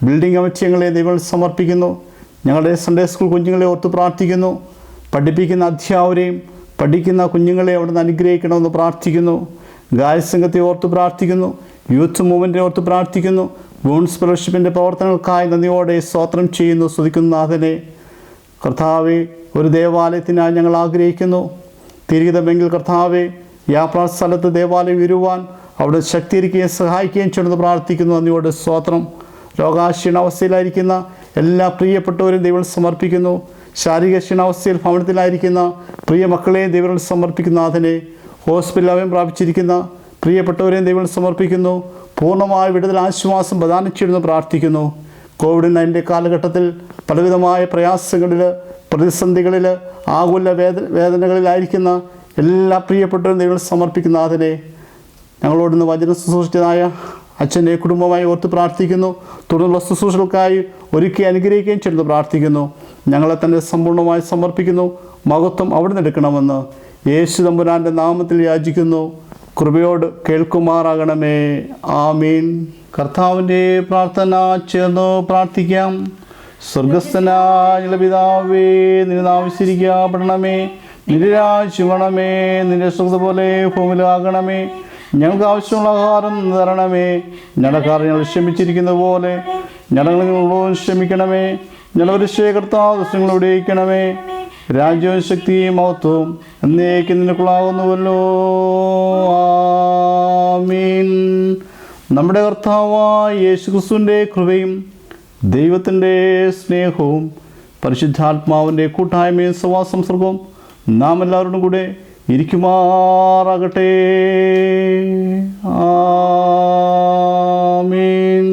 ബിൽഡിംഗ് കമ്മിറ്റികളെയും ദൈവങ്ങളിൽ സമർപ്പിക്കുന്നു. ഞങ്ങളുടെ സൺഡേ സ്കൂൾ കുഞ്ഞുങ്ങളെ ഓർത്ത് പ്രാർത്ഥിക്കുന്നു. പഠിപ്പിക്കുന്ന അധ്യാപകരെയും പഠിക്കുന്ന കുഞ്ഞുങ്ങളെ അവിടെ നിന്ന് അനുഗ്രഹിക്കണമെന്ന് പ്രാർത്ഥിക്കുന്നു. ഗായസംഘത്തെ ഓർത്ത് പ്രാർത്ഥിക്കുന്നു. യൂത്ത് മൂവ്മെൻറ്റിനെ ഓർത്ത് പ്രാർത്ഥിക്കുന്നു. വുമൺസ് ഫെലോഷിപ്പിൻ്റെ പ്രവർത്തനങ്ങൾക്കായി നന്ദിയോടെ സ്തോത്രം ചെയ്യുന്നു, സ്തുതിക്കുന്നു നാഥനെ. കർത്താവെ, ഒരു ദേവാലയത്തിനായി ഞങ്ങൾ ആഗ്രഹിക്കുന്നു. തിരികിതമെങ്കിൽ കർത്താവെ, യാത്രാ സ്ഥലത്ത് ദേവാലയം വരുവാൻ അവിടെ ശക്തീകരിക്കുകയും സഹായിക്കുകയും ചെയ്യുന്നത് പ്രാർത്ഥിക്കുന്നു. നന്ദിയോടെ സ്തോത്രം. രോഗാക്ഷീണാവസ്ഥയിലായിരിക്കുന്ന എല്ലാ പ്രിയപ്പെട്ടവരും ദൈവം സമർപ്പിക്കുന്നു. ശാരീരിക ക്ഷീണാവസ്ഥയിൽ ഭവനത്തിലായിരിക്കുന്ന പ്രിയ മക്കളെയും ദൈവം സമർപ്പിക്കുന്ന നാഥനെ. ഹോസ്പിറ്റലിൽ അഭയം പ്രാപിച്ചിരിക്കുന്ന പ്രിയപ്പെട്ടവരെയും ദൈവം സമർപ്പിക്കുന്നു. പൂർണ്ണമായ വിടുതൽ ആശ്വാസം പ്രദാനം ചെയ്യുമെന്ന് പ്രാർത്ഥിക്കുന്നു. കോവിഡ്-19 കാലഘട്ടത്തിൽ പലവിധമായ പ്രയാസങ്ങളിൽ, പ്രതിസന്ധികളിൽ, ആകുല വേദനകളിലായിരിക്കുന്ന എല്ലാ പ്രിയപ്പെട്ടവരും ദൈവം സമർപ്പിക്കുന്ന നാഥനെ. ഞങ്ങളോടൊന്ന് വചനം ശുശ്രൂഷിച്ചതായ അച്ഛൻ്റെ കുടുംബമായി ഓർത്ത് പ്രാർത്ഥിക്കുന്നു. തുടർന്നുള്ള ശുശ്രൂഷകൾക്കായി ഒരുക്കി അനുഗ്രഹിക്കുകയും ചെയ്ത് പ്രാർത്ഥിക്കുന്നു. ഞങ്ങളെ തന്നെ സമ്പൂർണ്ണമായി സമർപ്പിക്കുന്നു. മഹത്വം അവിടെ നിന്ന് എടുക്കണമെന്ന് യേശു തമ്പുരാൻ്റെ നാമത്തിൽ യാചിക്കുന്നു. കൃപയോട് കേൾക്കുമാറാകണമേ. ആമീൻ. കർത്താവിൻ്റെ പ്രാർത്ഥന ചേർന്ന് പ്രാർത്ഥിക്കാം. സ്വർഗസ്ഥനായ പിതാവേ, നിന്റെ നാമം വിശുദ്ധീകരിക്കപ്പെടണമേ. നിന്റെ രാജ്യം വരണമേ. നിന്റെ സുഖത പോലെ ഭൂമിയിലാകണമേ. ഞങ്ങൾക്ക് ആവശ്യമുള്ള ആഹാരം തരണമേ. ഞങ്ങളുടെ കാര്യം ഞങ്ങൾ ക്ഷമിച്ചിരിക്കുന്ന പോലെ ഞങ്ങളോട് ക്ഷമിക്കണമേ. ഞങ്ങളുടെ കർത്താവ് ദൃശ്യങ്ങളോടെ ഇരിക്കണമേ. രാജ്യവും ശക്തിയും മഹത്വവും എന്നേക്കും നിനക്കുള്ളാകുന്നുവല്ലോ. ആമീൻ. നമ്മുടെ കർത്താവായ യേശുക്രിസ്തുവിൻ്റെ കൃപയും ദൈവത്തിൻ്റെ സ്നേഹവും പരിശുദ്ധാത്മാവിൻ്റെ കൂട്ടായ്മയും സവാസംസർഗവും നാം എല്ലാവരോടും കൂടെ ഇരിക്കുമാറാകട്ടെ. ആമീൻ.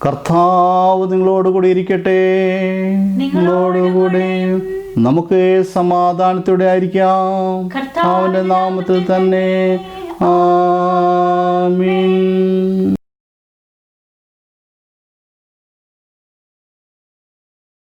കർത്താവ് നിങ്ങളോടുകൂടി ഇരിക്കട്ടെ. നിങ്ങളോടുകൂടെ നമുക്ക് സമാധാനത്തോടെ ആയിരിക്കാം. കർത്താവിൻ്റെ നാമത്തിൽ തന്നെ. ആമീൻ.